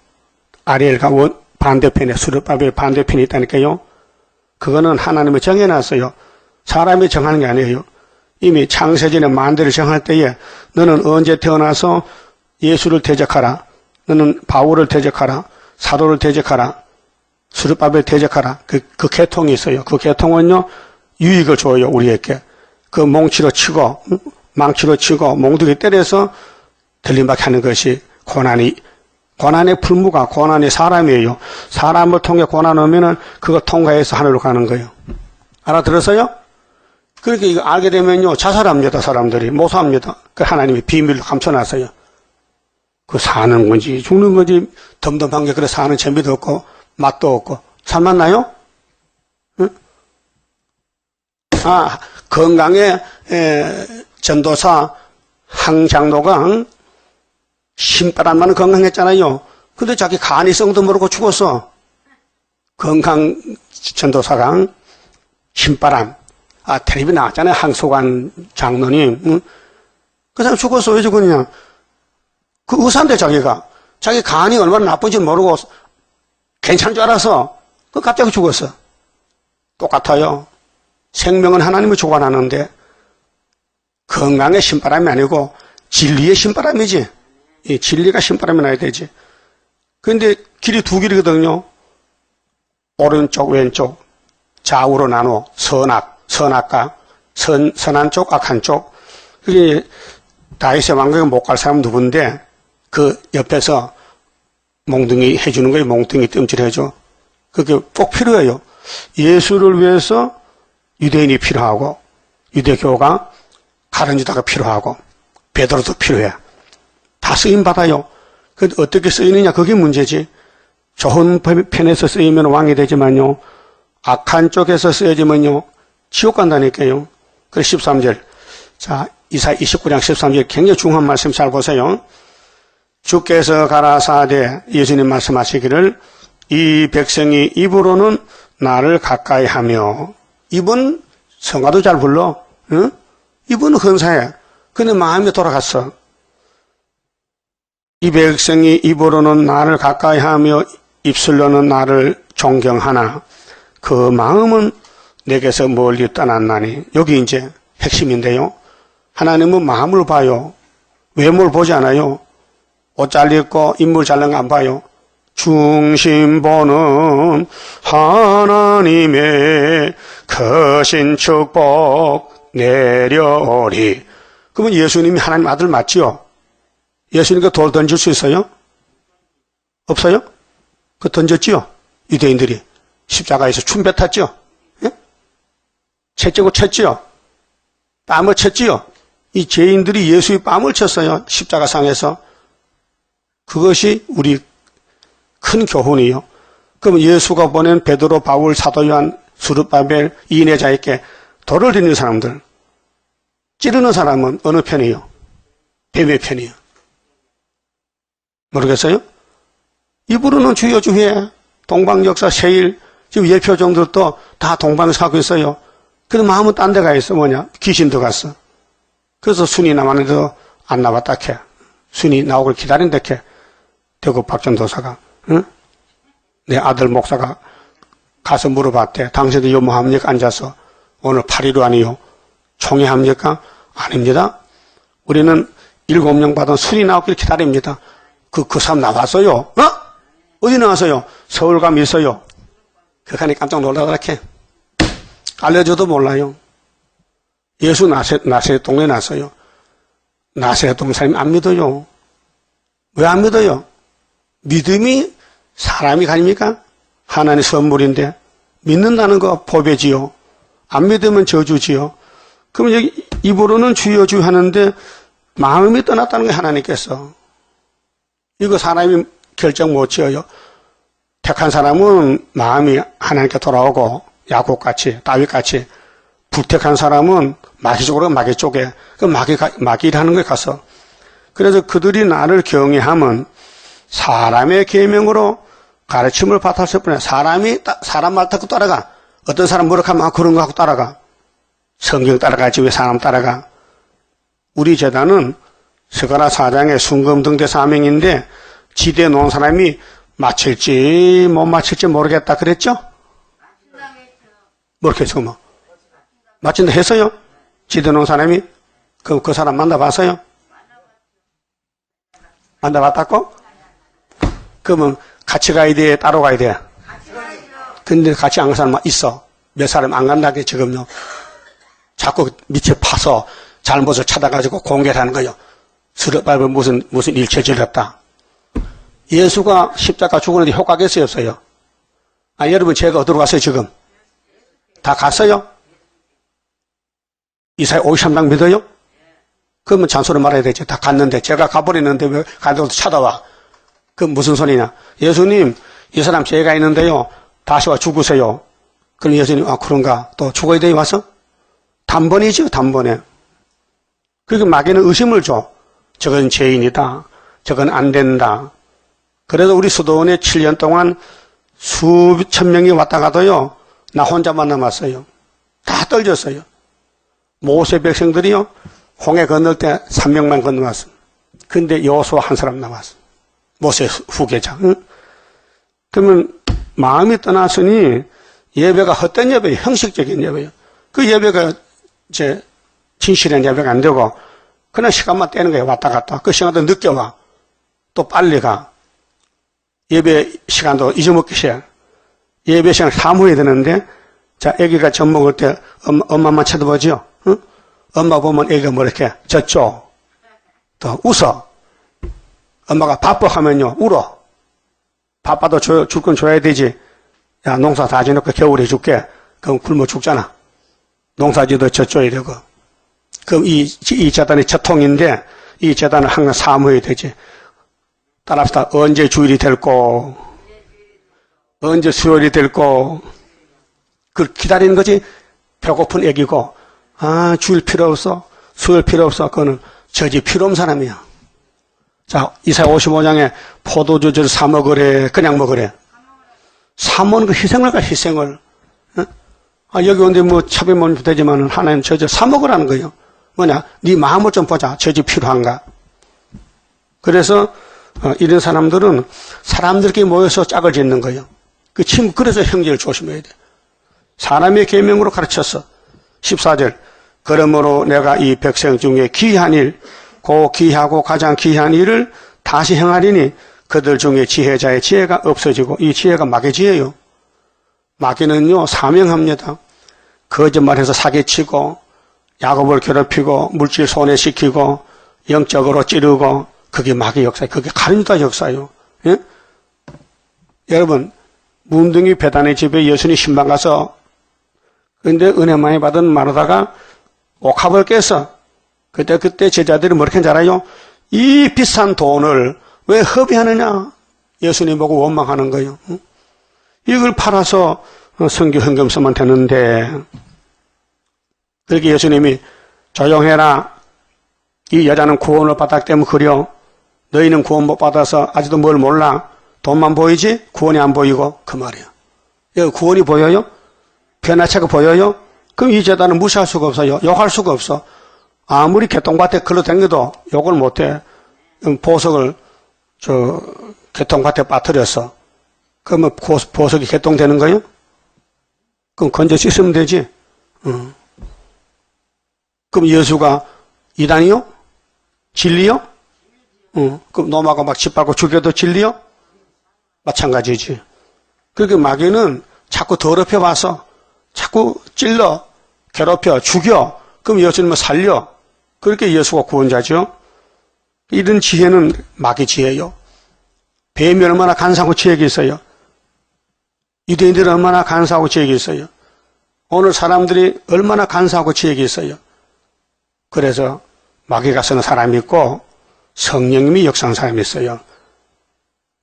아리엘과 반대편에 스룹바벨 반대편이 있다니까요. 그거는 하나님이 정해놨어요. 사람이 정하는 게 아니에요. 이미 창세전에 만대를 정할 때에 너는 언제 태어나서 예수를 대적하라. 너는 바울을 대적하라. 사도를 대적하라. 스룹바벨 대적하라. 그 계통이 있어요. 그 계통은요 유익을 줘요 우리에게. 그 몽치로 치고 망치로 치고 몽둥이 때려서 들림받게 하는 것이 고난의 풀무가 고난이 사람이에요. 사람을 통해 고난 오면은 그거 통과해서 하늘로 가는 거예요. 알아들었어요? 그렇게 이거 알게 되면요 자살합니다. 사람들이 모사합니다. 그 하나님이 비밀로 감춰놨어요. 그 사는 건지 죽는 건지 덤덤한 게 그래 사는 재미도 없고 맛도 없고 살맛나요? 응? 건강에 전도사 항장로가 신바람만 건강했잖아요. 근데 자기 간이 성도 모르고 죽었어. 건강 전도사가 신바람. 텔레비 나왔잖아요. 항소관 장로님. 응? 그 사람 죽었어. 왜 죽었냐? 그 의사인데 자기 간이 얼마나 나쁜지 모르고 괜찮은 줄 알아서 그 갑자기 죽었어. 똑같아요. 생명은 하나님이 주관하는데 건강의 신바람이 아니고 진리의 신바람이지. 이 진리가 신바람이 나야 되지. 그런데 길이 두 길이거든요. 오른쪽 왼쪽 좌우로 나눠 선악과 선한 쪽 악한 쪽. 그게 다윗의 왕국에 못 갈 사람 누군데 그 옆에서 몽둥이 해주는 거예요. 몽둥이 뜸질해줘. 그게 꼭 필요해요. 예수를 위해서 유대인이 필요하고 유대교가 가르치다가 필요하고 베드로도 필요해. 다 쓰임받아요. 그 어떻게 쓰이느냐 그게 문제지. 좋은 편에서 쓰이면 왕이 되지만요. 악한 쪽에서 쓰여지면요. 지옥 간다니까요. 그래서 13절. 자, 이사야 29장 13절 굉장히 중요한 말씀 잘 보세요. 주께서 가라사대 예수님 말씀하시기를 이 백성이 입으로는 나를 가까이 하며 입은 성가도 잘 불러. 응? 입은 헌사해. 근데 마음이 돌아갔어. 이 백성이 입으로는 나를 가까이 하며 입술로는 나를 존경하나 그 마음은 내게서 멀리 떠났나니. 여기 이제 핵심인데요. 하나님은 마음을 봐요. 외모를 보지 않아요. 옷 잘 입고 인물 잘난 거 안 봐요. 중심 보는 하나님의 크신 축복 내려오리. 그러면 예수님이 하나님 아들 맞지요? 예수님께 돌 던질 수 있어요? 없어요? 그 던졌지요? 유대인들이. 십자가에서 춤 뱉었죠? 예? 채찍고 쳤지요? 뺨을 쳤지요? 이 죄인들이 예수의 뺨을 쳤어요. 십자가상에서. 그것이 우리 큰 교훈이요. 그럼 예수가 보낸 베드로, 바울, 사도 요한, 수르바벨, 이내자에게 돌을 드리는 사람들, 찌르는 사람은 어느 편이요? 뱀의 편이요. 모르겠어요? 이부로는 주여 주에 동방역사 세일 지금 예표종들도 다 동방에서 하고 있어요. 근데 마음은 딴 데 가 있어. 뭐냐? 귀신 들어갔어. 그래서 순이 남았는데도 안 나왔다 캐. 순이 나오길 기다린다 캐. 대구 박전도사가, 응? 내 아들 목사가 가서 물어봤대. 당신도 요모합니까? 앉아서. 오늘 8.15 아니요? 총회합니까? 아닙니다. 우리는 7명 받은 순이 나오길 기다립니다. 그 사람 나왔어요. 어? 어디 나왔어요? 서울 가면 있어요. 그러니 깜짝 놀라더라 캐. 알려줘도 몰라요. 예수 나세렛 동네 났어요. 나세렛 동네 사람이 안 믿어요. 왜 안 믿어요? 믿음이 사람이 가립니까? 하나님의 선물인데 믿는다는 거 법이지요. 안 믿으면 저주지요. 그럼 여기 입으로는 주여 주여 하는데 마음이 떠났다는 게 하나님께서. 이거 사람이 결정 못 지어요. 택한 사람은 마음이 하나님께 돌아오고 야곱같이 다윗같이, 불택한 사람은 마귀 쪽으로 마귀 쪽에 그 마귀 일하는 거에 가서. 그래서 그들이 나를 경외하면 사람의 계명으로 가르침을 받았을 뿐이야. 사람 말 듣고 따라가. 어떤 사람 뭐라 하면 그런 거 하고 따라가. 성경 따라가지 왜 사람 따라가. 우리 재단은 스가랴 4장의 순금등대 사명인데 지대 놓은 사람이 맞힐지 못 맞힐지 모르겠다 그랬죠? 모르겠어 뭐. 맞힌다 했어요? 지대 놓은 사람이? 그 사람 만나봤어요? 만나봤다고? 그러면 같이 가야 돼? 따로 가야 돼? 근데 같이 안 간 사람 있어. 몇 사람 안 간다게 지금요. 자꾸 밑에 파서 잘못을 찾아가지고 공개를 하는 거예요. 스르바벨 무슨 일체 저렸다. 예수가 십자가 죽었는데 효과가 있어요, 없어요? 아, 여러분 제가 어디로 갔어요, 지금? 다 갔어요? 이사야 53장 믿어요? 그러면 잔소리 말해야 되죠. 다 갔는데, 제가 가버리는데 왜 가도 찾아와? 그럼 무슨 소리냐? 예수님, 이 사람 죄가 있는데요. 다시 와 죽으세요. 그럼 예수님, 아, 그런가? 또 죽어야 돼요, 와서? 단번이죠, 단번에. 그러니까 마귀는 의심을 줘. 저건 죄인이다. 저건 안 된다. 그래서 우리 수도원에 7년 동안 수천 명이 왔다 가도요. 나 혼자만 남았어요. 다 떨졌어요. 모세 백성들이요. 홍해 건널 때 3명만 건너왔어. 근데 여호수아 한 사람 남았어. 모세 후계자. 응? 그러면 마음이 떠났으니 예배가 헛된 예배예요. 형식적인 예배예요. 그 예배가 이제 진실한 예배가 안 되고 그냥 시간만 떼는 거예요. 왔다 갔다. 그 시간도 늦게 와. 또 빨리 가. 예배 시간도 잊어먹기 시작. 예배 시간 사모해야 되는데, 자, 애기가 젖 먹을 때 엄마만 쳐다보죠? 응? 엄마 보면 애기가 뭐 이렇게 젖죠? 또 웃어. 엄마가 바빠 하면요, 울어. 바빠도 줄 건 줘야 되지. 야, 농사 다 지놓고 겨울에 줄게. 그럼 굶어 죽잖아. 농사지도 젖줘야 되고. 그럼 이 재단이 젖통인데, 이 재단은 항상 사모해야 되지. 따라합시다. 언제 주일이 될고, 언제 수요일이 될고, 그걸 기다리는 거지. 배고픈 애기고, 아, 주일 필요 없어. 수요일 필요 없어. 그거는 저지 필요 없는 사람이야. 자, 이사야 55장에 포도주를 사 먹으래. 그냥 먹으래. 사 먹는 거 희생을 가, 희생을. 어? 아, 여기 온데 뭐 차비면 되지만은 하나님 저지 사 먹으라는 거예요. 뭐냐? 네 마음을 좀 보자. 저지 필요한가? 그래서 이런 사람들은 사람들끼리 모여서 짝을 짓는 거예요. 그 친구, 그래서 형제를 조심해야 돼. 사람의 계명으로 가르쳤어. 14절. 그러므로 내가 이 백성 중에 귀한 일, 고 귀하고 가장 귀한 일을 다시 행하리니 그들 중에 지혜자의 지혜가 없어지고, 이 지혜가 마귀 지혜예요. 마귀는요, 사명합니다. 거짓말해서 사기치고, 야곱을 괴롭히고, 물질 손해시키고, 영적으로 찌르고, 그게 마귀 역사예요. 그게 가룟유다 역사예요. 예? 여러분, 문둥이 배단의 집에 예수님 신방 가서 근데 은혜 많이 받은 마르다가 옥합을 깨서 그때 제자들이 뭐렇게 줄 알아요? 이 비싼 돈을 왜 허비하느냐? 예수님 보고 원망하는 거예요. 이걸 팔아서 선교 헌금 쓰면 되는데 그렇게 예수님이 조용해라. 이 여자는 구원을 받았기 때문에 그려. 너희는 구원 못 받아서 아직도 뭘 몰라. 돈만 보이지 구원이 안 보이고 그 말이야. 여기 구원이 보여요? 변화체가 보여요? 그럼 이 제자는 무시할 수가 없어요. 욕할 수가 없어. 아무리 개똥밭에 걸러 댕겨도 욕을 못해. 보석을 개똥밭에 빠뜨렸어. 그러면 보석이 개똥되는 거예요? 그럼 건져 씻으면 되지. 그럼 예수가 이단이요? 진리요? 그럼 놈하고 막 짓밟고 죽여도 진리요? 마찬가지지. 그렇게 마귀는 자꾸 더럽혀 봐서 자꾸 찔러, 괴롭혀, 죽여. 그럼 예수님은 살려. 그렇게 예수가 구원자죠. 이런 지혜는 마귀 지혜요. 뱀이 얼마나 간사하고 지혜가 있어요. 유대인들이 얼마나 간사하고 지혜가 있어요. 오늘 사람들이 얼마나 간사하고 지혜가 있어요. 그래서 마귀가 쓰는 사람이 있고 성령님이 역사하는 사람이 있어요.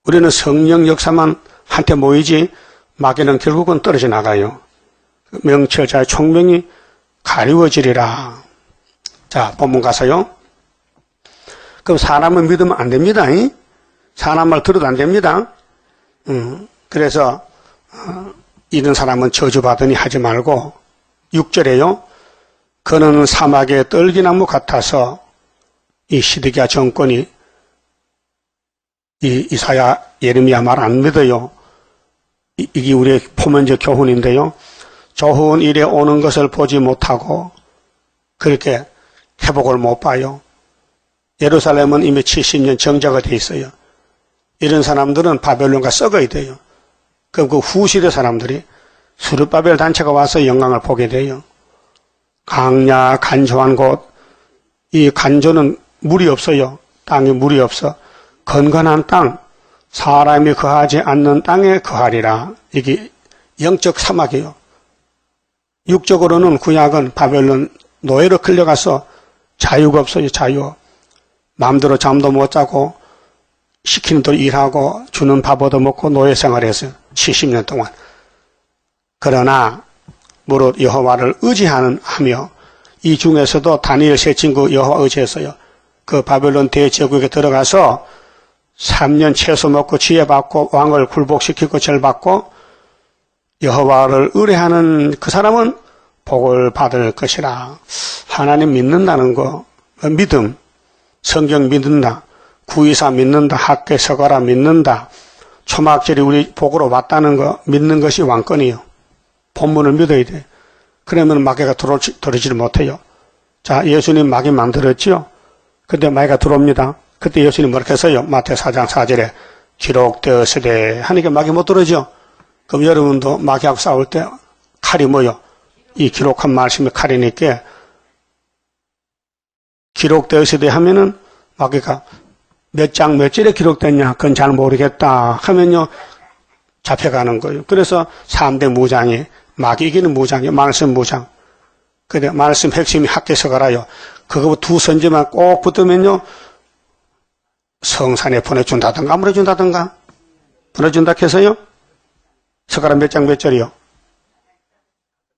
우리는 성령 역사만 한테 모이지 마귀는 결국은 떨어져 나가요. 명철자의 총명이 가리워지리라. 자, 본문 가서요. 그럼 사람을 믿으면 안 됩니다. 사람 말 들어도 안 됩니다. 그래서 이런 사람은 저주받으니 하지 말고 6절에요. 그는 사막의 떨기나무 같아서 이 시드기야 정권이 이 이사야 예레미야 말 안 믿어요. 이게 우리의 포면적 교훈인데요. 좋은 일에 오는 것을 보지 못하고 그렇게 회복을 못 봐요. 예루살렘은 이미 70년 정자가 돼 있어요. 이런 사람들은 바벨론과 썩어야 돼요. 그럼 그 후시대 사람들이 수르바벨 단체가 와서 영광을 보게 돼요. 강야 간조한 곳, 이 간조는 물이 없어요. 땅에 물이 없어. 건건한 땅, 사람이 거하지 않는 땅에 거하리라. 이게 영적 사막이에요. 육적으로는 구약은 바벨론 노예로 끌려가서 자유가 없어요. 자유. 마음대로 잠도 못 자고 시키는 대로 일하고 주는 밥 얻어먹고 노예 생활을 했어요. 70년 동안. 그러나 무릇 여호와를 의지하며 이 중에서도 다니엘 세 친구 여호와 의지했어요. 그 바벨론 대제국에 들어가서 3년 채소 먹고 지혜받고 왕을 굴복시키고 절받고 여호와를 의뢰하는 그 사람은 복을 받을 것이라. 하나님 믿는다는 거, 믿음, 성경 믿는다, 구이사 믿는다, 학계 서가라 믿는다, 초막절이 우리 복으로 왔다는 거 믿는 것이 왕권이에요. 본문을 믿어야 돼. 그러면 마귀가 들어오지를 못해요. 자, 예수님 마귀 만들었지요. 근데 마귀가 들어옵니다. 그때 예수님 뭐렇게 했어요? 마태 4장 4절에 기록되었으되 하니까 마귀 못 들어오죠. 그럼 여러분도 마귀하고 싸울 때 칼이 뭐요? 이 기록한 말씀이 칼이니까 기록되었으되 하면은 마귀가 몇 장 몇 절에 기록됐냐? 그건 잘 모르겠다 하면요 잡혀가는 거예요. 그래서 3대 무장이 마귀 이기는 무장이에요. 말씀 무장. 근데 말씀 핵심이 학계서 가라요. 그거 두 선지만 꼭 붙으면요 성산에 보내준다든가 보내준다든가 보내준다 해서요 서가라 몇 장 몇 절이요?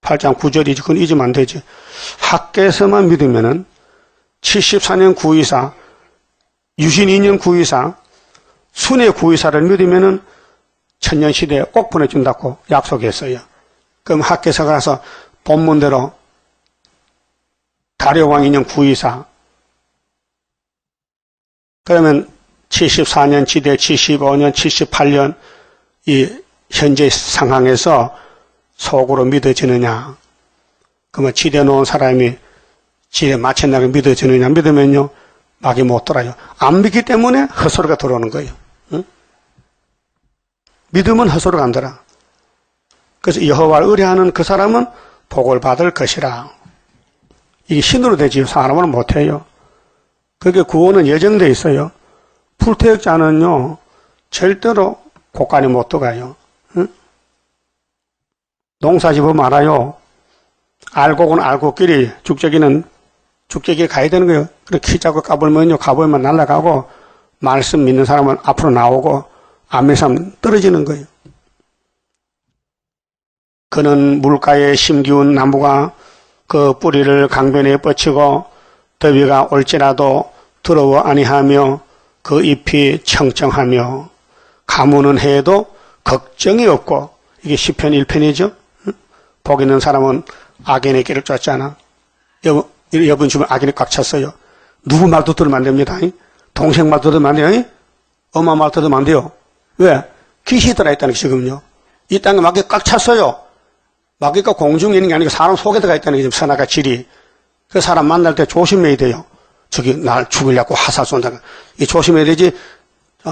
8장 9절이지. 그건 잊으면 안 되지. 학계서만 믿으면은 74년 구의사, 유신 2년 구의사, 순회 구의사를 믿으면은 천년시대에 꼭 보내준다고 약속했어요. 그럼 학계서 가서 본문대로 다려왕 2년 구의사, 그러면 74년 지대, 75년, 78년 이 현재 상황에서 속으로 믿어지느냐? 그러면 지대 놓은 사람이 지대 마쳤나가 믿어지느냐? 믿으면요 마귀 못 돌아요. 안 믿기 때문에 헛소리가 들어오는 거예요. 응? 믿으면 헛소리가 안 들어. 그래서 여호와를 의뢰하는 그 사람은 복을 받을 것이라. 이게 신으로 되지 사람은 못해요. 그게 구원은 예정되어 있어요. 불태역자는요 절대로 곳간이 못 들어가요. 응? 농사지 보면 알아요. 알곡은 알곡끼리, 죽재기는 죽재기에 가야 되는 거예요. 그래 키 작고 까불면요, 가보면 날아가고, 말씀 믿는 사람은 앞으로 나오고, 안 믿는 사람은 떨어지는 거예요. 그는 물가에 심기운 나무가 그 뿌리를 강변에 뻗치고, 더위가 올지라도 두려워 아니하며, 그 잎이 청청하며, 가무는 해도 걱정이 없고, 이게 시편 1편이죠. 복 있는 사람은 악인의 길을 쫓잖아. 여러분 주변 악인이 꽉 찼어요. 누구 말도 들으면 안 됩니다. 동생 말도 들으면 안 돼요. 엄마 말도 들으면 안 돼요. 왜? 귀신이 들어있다는 게 지금요. 이 땅에 마귀가 꽉 찼어요. 마귀가 공중에 있는 게 아니고 사람 속에 들어가 있다는 게 지금 선악과 질이. 그 사람 만날 때 조심해야 돼요. 저기 날 죽이려고 화살 쏜다는. 이 조심해야 되지.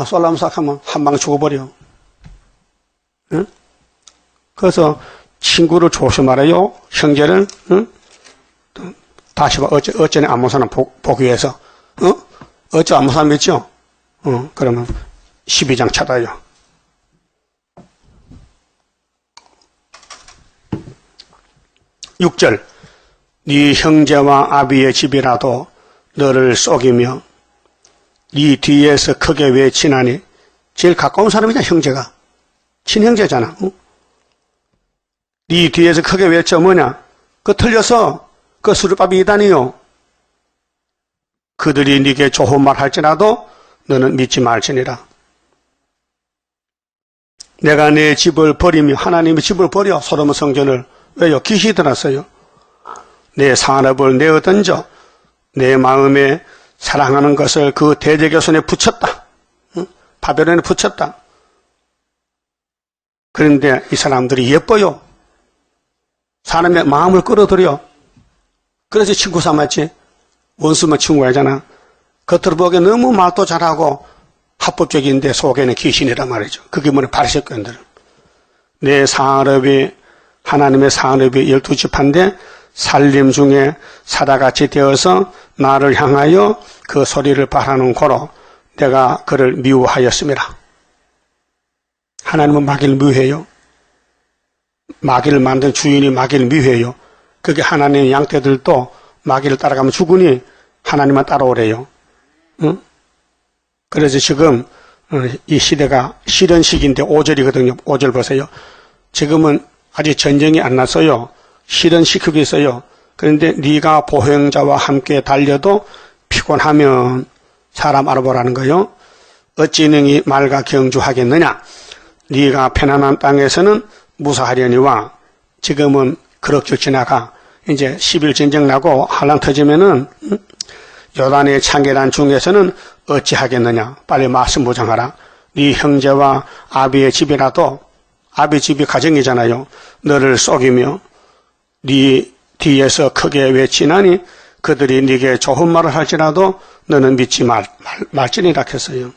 쏠라면 싹 하면 한 방에 죽어버려. 응? 그래서 친구를 조심하래요. 형제를. 응? 다시 봐. 어쩌네 아무 사람 보기 위해서. 어쩌 아무 사람 있죠? 그러면 12장 찾아요. (6절) 네 형제와 아비의 집이라도 너를 속이며 네 뒤에서 크게 외치나니. 제일 가까운 사람이잖아. 형제가 친형제잖아. 네 뒤에서 크게 외쳐. 뭐냐? 그 틀려서 그 수르밥이 이단이요. 그들이 네게 좋은 말 할지라도 너는 믿지 말지니라. 내가 내 집을 버리며. 하나님의 집을 버려. 소돔 성전을. 왜요? 귀신이 들었어요. 내 산업을 내어 던져 내 마음에 사랑하는 것을 그 대적의 손에 붙였다. 바벨론에 붙였다. 그런데 이 사람들이 예뻐요. 사람의 마음을 끌어들여. 그래서 친구 삼았지. 원수만 친구가 아니잖아. 겉으로 보기에 너무 말도 잘하고 합법적인데 속에는 귀신이란 말이죠. 그게 뭐냐? 바리새교인들. 내 산업이 하나님의 산업이 12지파인데 살림 중에 사다같이 되어서 나를 향하여 그 소리를 바라는 고로 내가 그를 미워하였습니다. 하나님은 마귀를 미워해요. 마귀를 만든 주인이 마귀를 미워해요. 그게 하나님의 양떼들도 마귀를 따라가면 죽으니 하나님만 따라오래요. 응? 그래서 지금 이 시대가 실현 시기인데 5절이거든요. 5절 보세요. 지금은 아직 전쟁이 안 났어요. 실현시키고 있어요. 그런데 네가 보행자와 함께 달려도 피곤하면 사람 알아보라는 거요. 어찌 능히 말과 경주하겠느냐. 네가 편안한 땅에서는 무사하려니와. 지금은 그럭저럭 지나가. 이제 10일 전쟁 나고 한란 터지면은 요단의 창계란 중에서는 어찌하겠느냐. 빨리 말씀 보장하라. 네 형제와 아비의 집이라도. 아비 집이 가정이잖아요. 너를 속이며 네 뒤에서 크게 외치나니 그들이 네게 좋은 말을 할지라도 너는 믿지 말지니라 했어요.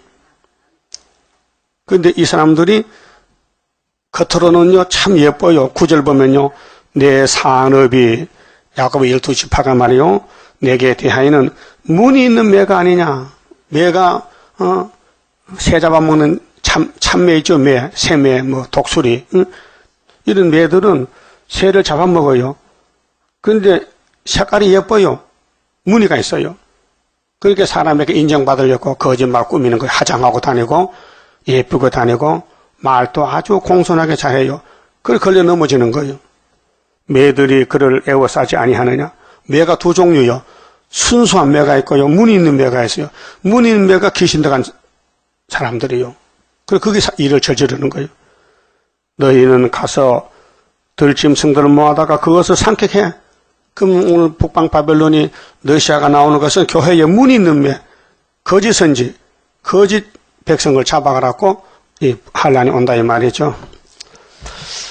그런데 이 사람들이 겉으로는요 참 예뻐요. 9절 보면요. 내 산업이 야곱의 12지파가 말이요. 내게 대하여는 문이 있는 매가 아니냐. 매가 새 잡아먹는 참매 있죠. 매, 새매, 뭐 독수리. 이런 매들은 새를 잡아먹어요. 그런데 색깔이 예뻐요. 무늬가 있어요. 그러니까 사람에게 인정받으려고 거짓말 꾸미는 거예요. 화장하고 다니고 예쁘고 다니고 말도 아주 공손하게 잘해요. 그걸 걸려 넘어지는 거예요. 매들이 그를 애워싸지 아니하느냐. 매가 두 종류요. 순수한 매가 있고요. 무늬 있는 매가 있어요. 무늬 있는 매가 귀신 들어간 사람들이요. 그리고 그게 일을 저지르는 거예요. 너희는 가서 들짐승들을 모아다가 그것을 산책해. 그럼 오늘 북방 바벨론이 러시아가 나오는 것은 교회에 문이 있는 매, 거짓 선지, 거짓 백성을 잡아가라고 이 환란이 온다 이 말이죠.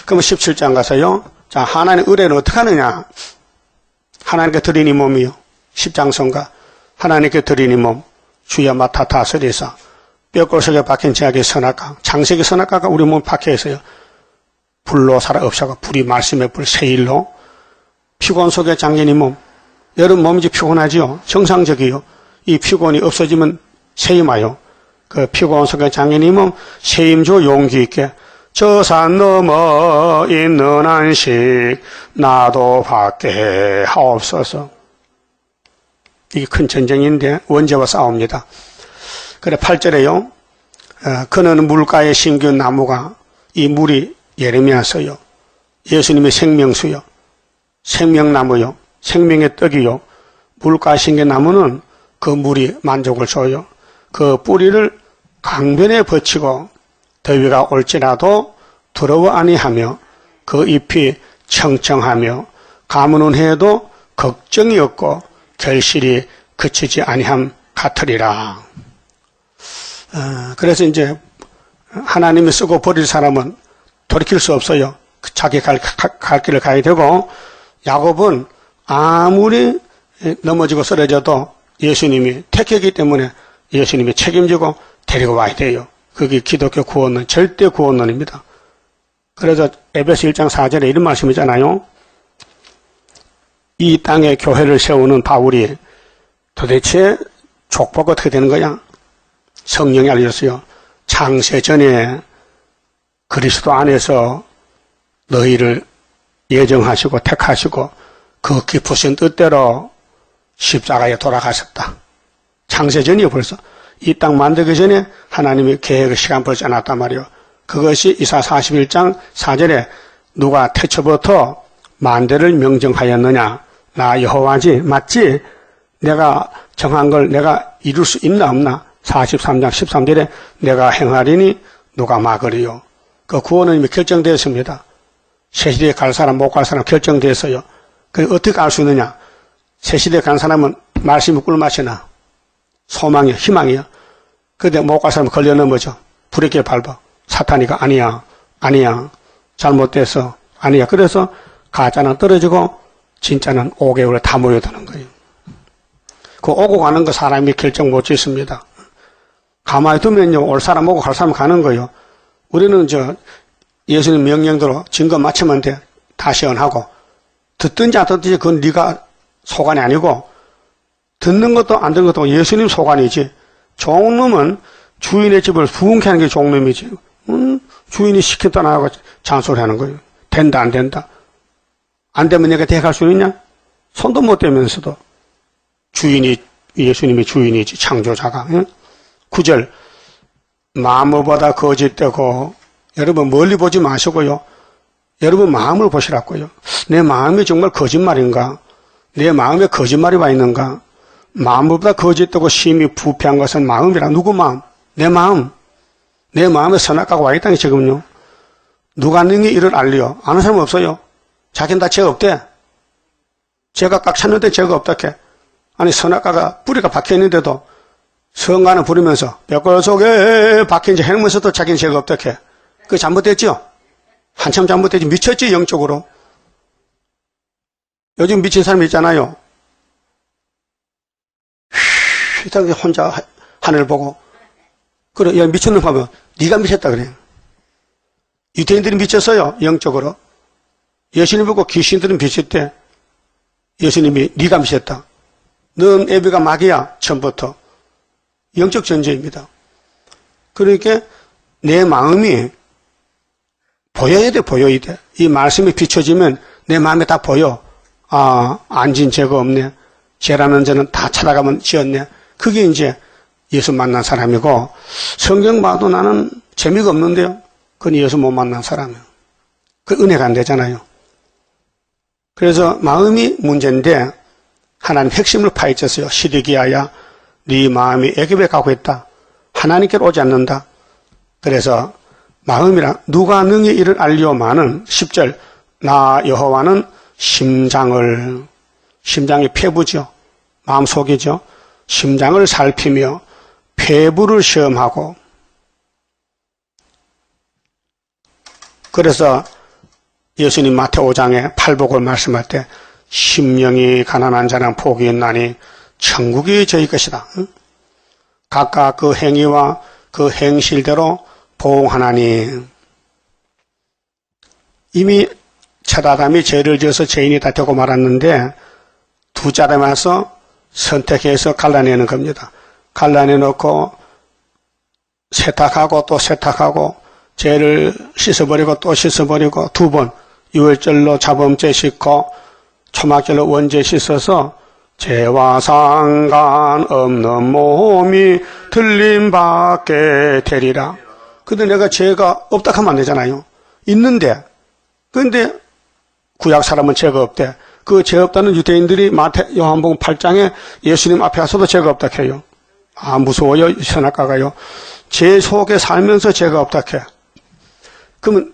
그럼 17장 가서요. 자, 하나님 의뢰는 어떻게 하느냐? 하나님께 드린 이 몸이요. 십장성가 하나님께 드린 이 몸, 주여 마타타스리사 뼈골석에 박힌 제약의 선악과, 장색의 선악과가 우리 몸에 박혀 있어요. 불로 살아 없어가 불이 말씀의 불 세일로. 피곤 속의 장인이 몸. 여러분 몸이 피곤하지요? 정상적이요. 이 피곤이 없어지면 세임하여. 그 피곤 속의 장인이 몸 세임조 용기 있게 저 산 넘어 있는 한식 나도 받게 하옵소서. 이게 큰 전쟁인데 원죄와 싸웁니다. 그래 8절에요. 그는 물가에 심긴 나무가 이 물이 예레미야서요. 예수님의 생명수요. 생명나무요. 생명의 떡이요. 물가에 심긴 나무는 그 물이 만족을 줘요. 그 뿌리를 강변에 버치고 더위가 올지라도 두려워 아니하며 그 잎이 청청하며 가무는 해도 걱정이 없고 결실이 그치지 아니함 같으리라. 그래서 이제 하나님이 쓰고 버릴 사람은 돌이킬 수 없어요. 자기 갈 길을 가야 되고, 야곱은 아무리 넘어지고 쓰러져도 예수님이 택했기 때문에 예수님이 책임지고 데리고 와야 돼요. 그게 기독교 구원론, 절대 구원론입니다. 그래서 에베소 1장 4절에 이런 말씀이잖아요. 이 땅에 교회를 세우는 바울이 도대체 족보가 어떻게 되는 거야? 성령이 알려줬어요. 창세 전에 그리스도 안에서 너희를 예정하시고 택하시고 그 깊으신 뜻대로 십자가에 돌아가셨다. 창세 전이요 벌써. 이 땅 만들기 전에 하나님이 계획의 시간표를 짜놨단 말이요. 그것이 이사 41장 4절에 누가 태초부터 만대를 명정하였느냐. 나 여호와지 맞지? 내가 정한 걸 내가 이룰 수 있나 없나? 43장 13절에 내가 행하리니 누가 막으리요. 그 구원은 이미 결정되었습니다. 새시대에 갈 사람 못 갈 사람 결정됐어요. 그래서 어떻게 알 수 있느냐? 새시대에 간 사람은 말씀이 꿀맛이나 소망이야 희망이야. 그런데 못 갈 사람은 걸려 넘어져. 브레이크를 밟아. 사탄이가 아니야 잘못돼서 아니야. 그래서 가짜는 떨어지고 진짜는 5개월에 다 모여드는 거예요. 그 오고 가는 거 사람이 결정 못 짓습니다. 가만히 두면요 올 사람 오고 갈 사람 가는 거예요. 우리는 예수님 명령대로 증거 맞추면 돼. 다 시연하고 듣든지 안 듣든지 그건 네가 소관이 아니고 듣는 것도 안 듣는 것도 예수님 소관이지. 좋은 놈은 주인의 집을 부흥케 하는 게 좋은 놈이지. 주인이 시켰다 나가고 잔소리하는 거예요. 된다 안 된다. 안 되면 내가 대갈 수 있냐? 손도 못 대면서도 예수님이 주인이지 창조자가. 9절 마음보다 거짓되고 여러분 멀리 보지 마시고요. 여러분 마음을 보시라고요. 내 마음이 정말 거짓말인가? 내 마음에 거짓말이 와 있는가? 마음보다 거짓되고 심히 부패한 것은 마음이라. 누구 마음? 내 마음. 내 마음에 선악과가 와 있다니 지금요. 누가 능히 이를 알리요? 아는 사람 없어요. 자기는 다 죄가 없대. 죄가 꽉 찼는데 죄가 없다케. 아니 선악과가 뿌리가 박혀있는데도 성가는 부르면서 벽골 속에 박힌 지 행면서도 자기는 죄가 없다케. 그게 잘못됐죠? 한참 잘못됐지. 미쳤지 영적으로. 요즘 미친 사람이 있잖아요. 혼자 하늘 보고. 그래, 야, 미쳤는 봐봐. 네가 미쳤다 그래. 유대인들이 미쳤어요. 영적으로. 예수님 보고 귀신들은 미쳤대. 예수님이 네가 미쳤다. 넌 애비가 마귀야. 처음부터. 영적 전쟁입니다. 그러니까 내 마음이 보여야 돼. 보여야 돼. 이 말씀이 비춰지면 내 마음에 다 보여. 아, 안 진 죄가 없네. 죄라는 죄는 다 찾아가면 지었네. 그게 이제 예수 만난 사람이고, 성경 봐도 나는 재미가 없는데요. 그건 예수 못 만난 사람이에요. 그 은혜가 안 되잖아요. 그래서 마음이 문제인데 하나님 핵심을 파헤쳤어요. 시드기야야 네 마음이 애굽에 가고 있다. 하나님께로 오지 않는다. 그래서 마음이라 누가 능히 이를 알리오마는 10절 나 여호와는 심장이 폐부죠. 마음속이죠. 심장을 살피며 폐부를 시험하고. 그래서 예수님 마태오 5장에 팔복을 말씀할 때 심령이 가난한 자는 복이 있나니 천국이 저희 것이다. 각각 그 행위와 그 행실대로 보응하나니. 이미 첫 아담이 죄를 지어서 죄인이 다 되고 말았는데 두째 아담이 와서 선택해서 갈라내는 겁니다. 갈라내놓고 세탁하고 또 세탁하고 죄를 씻어버리고 또 씻어버리고 2번 유월절로 자범죄 씻고 초막절로 원죄 씻어서 죄와 상관없는 몸이 틀림받게 되리라. 근데 내가 죄가 없다 하면 안 되잖아요. 있는데, 근데 구약 사람은 죄가 없대. 그 죄 없다는 유대인들이 요한복음 8장에 예수님 앞에 가서도 죄가 없다 해요. 아, 무서워요, 선악과가요. 죄 속에 살면서 죄가 없다 해. 그러면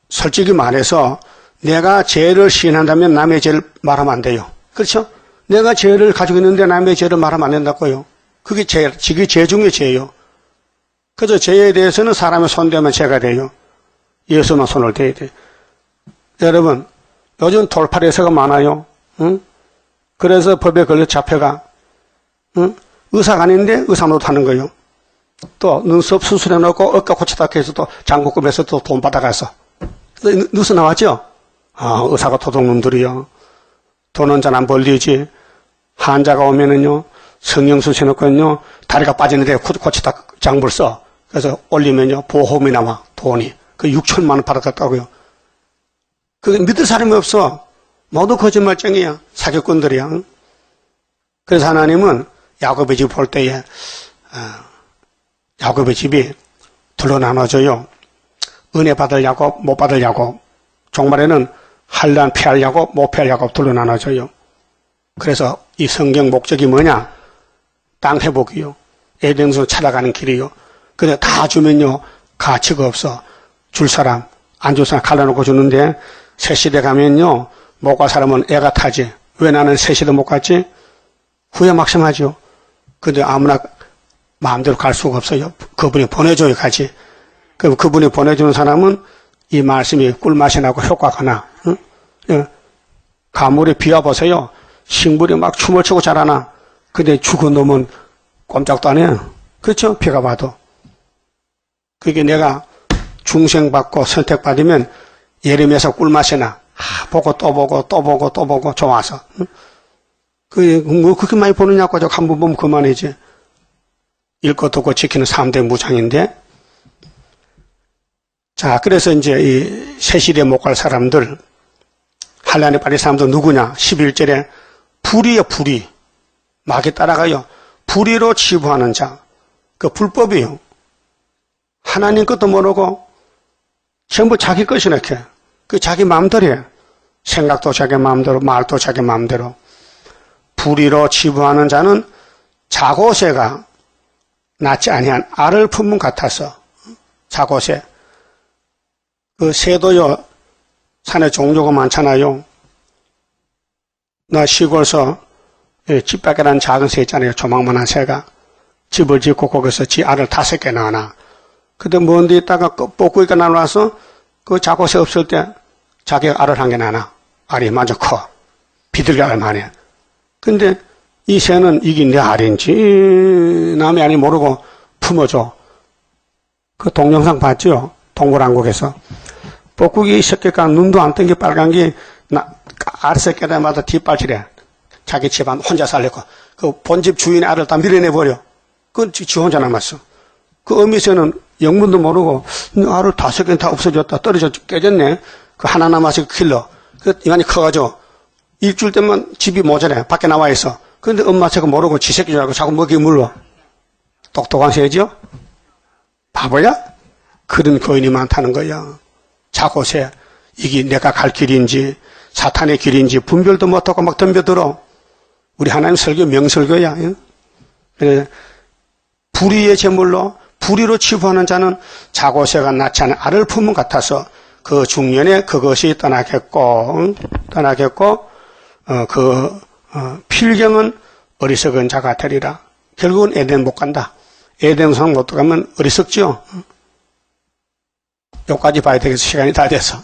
솔직히 말해서 내가 죄를 시인한다면 남의 죄를 말하면 안 돼요. 그렇죠? 내가 죄를 가지고 있는데 남의 죄를 말하면 안 된다고요. 그게 죄 중에 죄예요. 그래서 죄에 대해서는 사람의 손대면 죄가 돼요. 예수만 손을 대야 돼. 여러분, 요즘 돌팔이서가 많아요. 응? 그래서 법에 걸려 잡혀가. 응? 의사가 아닌데 의사 노릇하는 거예요. 또 눈썹 수술해놓고 어깨 고치다 해서 또 장국급에서 또 돈 받아가서. 뉴스 나왔죠? 아, 의사가 도둑놈들이요. 돈은 잘 안 벌리지. 환자가 오면은요, 성형수술 해놓고는요, 다리가 빠지는데 고치다 장부를 써. 그래서 올리면요, 보험이 나와, 돈이. 그 6천만 원 받아갔다고요. 그게 믿을 사람이 없어. 모두 거짓말쟁이야. 사기꾼들이야. 응? 그래서 하나님은 야곱의 집 볼 때에, 야곱의 집이 둘로 나눠져요. 은혜 받을 야곱, 못 받을 야곱. 종말에는 환난 피할 야곱, 못 피할 야곱 둘로 나눠져요. 그래서 이 성경 목적이 뭐냐? 땅 회복이요. 에덴으로 찾아가는 길이요. 근데 다 주면요, 가치가 없어. 줄 사람, 안 줄 사람 갈라놓고 주는데, 새 시대 가면요, 못 갈 사람은 애가 타지. 왜 나는 새 시대 못 갔지? 후회 막심하죠. 근데 아무나 마음대로 갈 수가 없어요. 그분이 보내줘야 가지. 그럼 그분이 보내주는 사람은 이 말씀이 꿀맛이 나고 효과가 나. 응? 가물에 비와보세요. 식물이 막 춤을 추고 자라나. 근데 죽은 놈은 꼼짝도 안 해요. 그렇죠? 비가 와도. 그게 내가 중생받고 선택받으면 예림에서 꿀맛이 나. 보고 또 보고 또 보고 또 보고 좋아서. 응? 뭐 그렇게 많이 보느냐고 한 번 보면 그만이지. 읽고 듣고 지키는 3대 무장인데. 자, 그래서 이제 이 새시대에 못 갈 사람들, 한란에 빠진 사람들 누구냐? 11절에 불이요, 불이. 마귀 따라가요. 불의로 치부하는 자. 그 불법이요. 하나님 것도 모르고 전부 자기 것이나 이렇게. 그 자기 마음대로해. 생각도 자기 마음대로, 말도 자기 마음대로. 불의로 치부하는 자는 자고새가 낫지 아니한 알을 품은 같아서. 자고새. 그 새도요, 산에 종류가 많잖아요. 나 시골서 집 밖에 난 작은 새 있잖아요. 조망만한 새가. 집을 짓고 거기서 지 알을 5개 낳아놔. 근데 먼 데 있다가 뽀꾸기가 나와서 그 자고새 없을 때 자기가 알을 1개 낳아놔. 알이 마저 커. 비둘기 알만 해. 근데 이 새는 이게 내 알인지 남의 알이 모르고 품어줘. 그 동영상 봤죠? 동물왕국에서. 뻐꾸기 새끼가 눈도 안 뜬 게 빨간 게, 알 새끼들마다 뒷발질해. 자기 집안 혼자 살려고. 그 본집 주인의 알을 다 밀어내버려. 그건 지 혼자 남았어. 그 어미새는 영문도 모르고, 알을 5개 다 없어졌다. 떨어져 깨졌네. 그 하나 남아서 킬러. 그 인간이 커가지고, 일주일 때만 집이 모자래. 밖에 나와 있어. 그런데 엄마 새가 모르고 지 새끼 줄 알고 자꾸 먹이 물러. 똑똑한 새죠? 바보야? 그런 거인이 많다는 거야. 자고새, 이게 내가 갈 길인지 사탄의 길인지 분별도 못하고 막 덤벼들어. 우리 하나님 설교 명설교야. 그래, 불의의 제물로 불의로 치부하는 자는 자고새가 낳지 않은 알을 품은 같아서 그 중년에 그것이 떠나겠고 필경은 어리석은 자가 되리라. 결국은 에덴 못 간다. 에덴성 못 가면 어리석죠. 여기까지 봐야 되겠어. 시간이 다 돼서.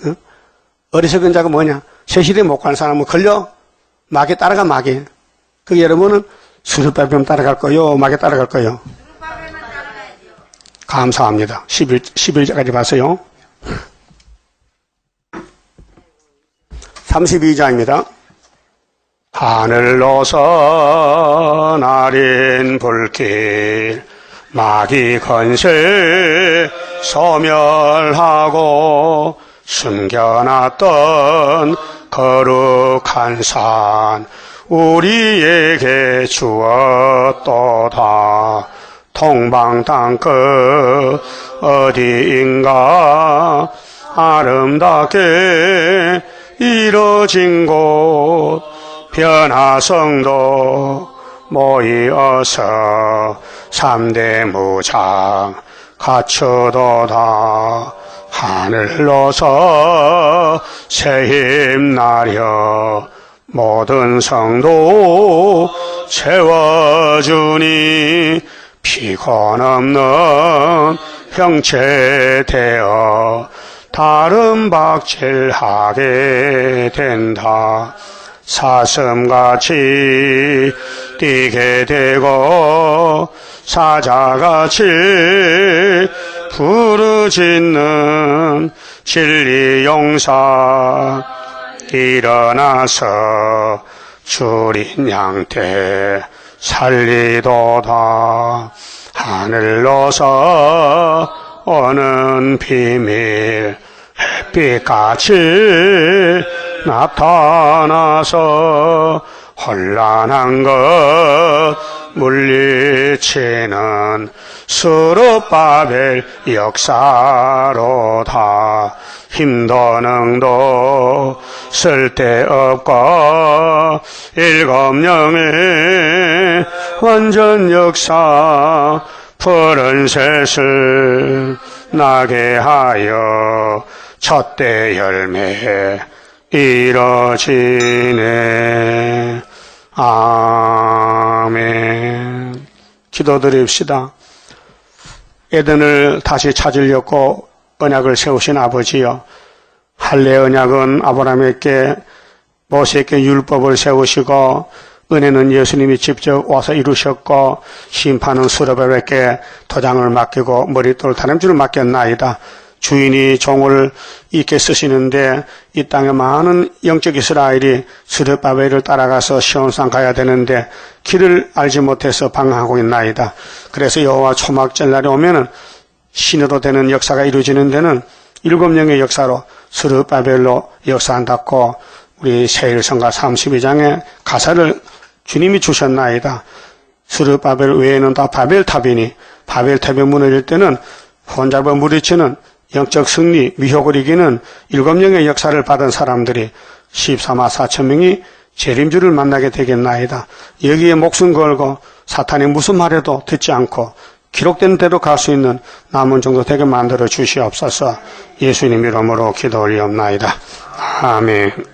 어리석은 자가 뭐냐? 새시대에 못 가는 사람은 걸려. 마귀 따라가, 마귀. 그 여러분은 수술밥이면 따라갈 거요? 마귀 따라갈 거요? 감사합니다. 11절까지 봤어요. 32장입니다. 하늘로서 나린 불길 마귀 건세 소멸하고 숨겨놨던 거룩한 산 우리에게 주었도다. 동방 땅끝 어디인가 아름답게 이뤄진 곳 변화성도 모이어서 3대 무장 갖추도다. 하늘로서 새힘 나려 모든 성도 채워주니 피곤 없는 형체 되어 다른 박질하게 된다. 사슴같이 뛰게 되고 사자같이 부르짖는 진리 용사 일어나서 줄인 양떼 살리도다. 하늘로서 오는 비밀 햇빛같이 나타나서 혼란한 것 물리치는 스룹바벨 역사로다. 힘도 능도 쓸데없고 일곱 영의 완전 역사 푸른 셋을 나게 하여 첫대 열매 이뤄지네. 아멘. 기도드립시다. 에덴을 다시 찾으려고 언약을 세우신 아버지여, 할례 언약은 아브라함에게 모세에게 율법을 세우시고 은혜는 예수님이 직접 와서 이루셨고 심판은 스룹바벨에게 도장을 맡기고 머릿돌 다림줄을 맡겼나이다. 주인이 종을 있게 쓰시는데 이 땅에 많은 영적 이스라엘이 스룹바벨을 따라가서 시온산 가야 되는데 길을 알지 못해서 방황하고 있나이다. 그래서 여호와 초막절날에 오면은 신으로 되는 역사가 이루어지는 데는 7명의 역사로 스룹바벨로 역사한다고 우리 세일성가 32장의 가사를 주님이 주셨나이다. 스룹바벨 외에는 다 바벨탑이니 바벨탑이 무너질 때는 혼잡아 무리치는 영적 승리, 미혹을 이기는 7명의 역사를 받은 사람들이 14만 4천 명이 재림주를 만나게 되겠나이다. 여기에 목숨 걸고 사탄이 무슨 말해도 듣지 않고 기록된 대로 갈 수 있는 남은 정도 되게 만들어 주시옵소서. 예수님 이름으로 기도 올리옵나이다. 아멘.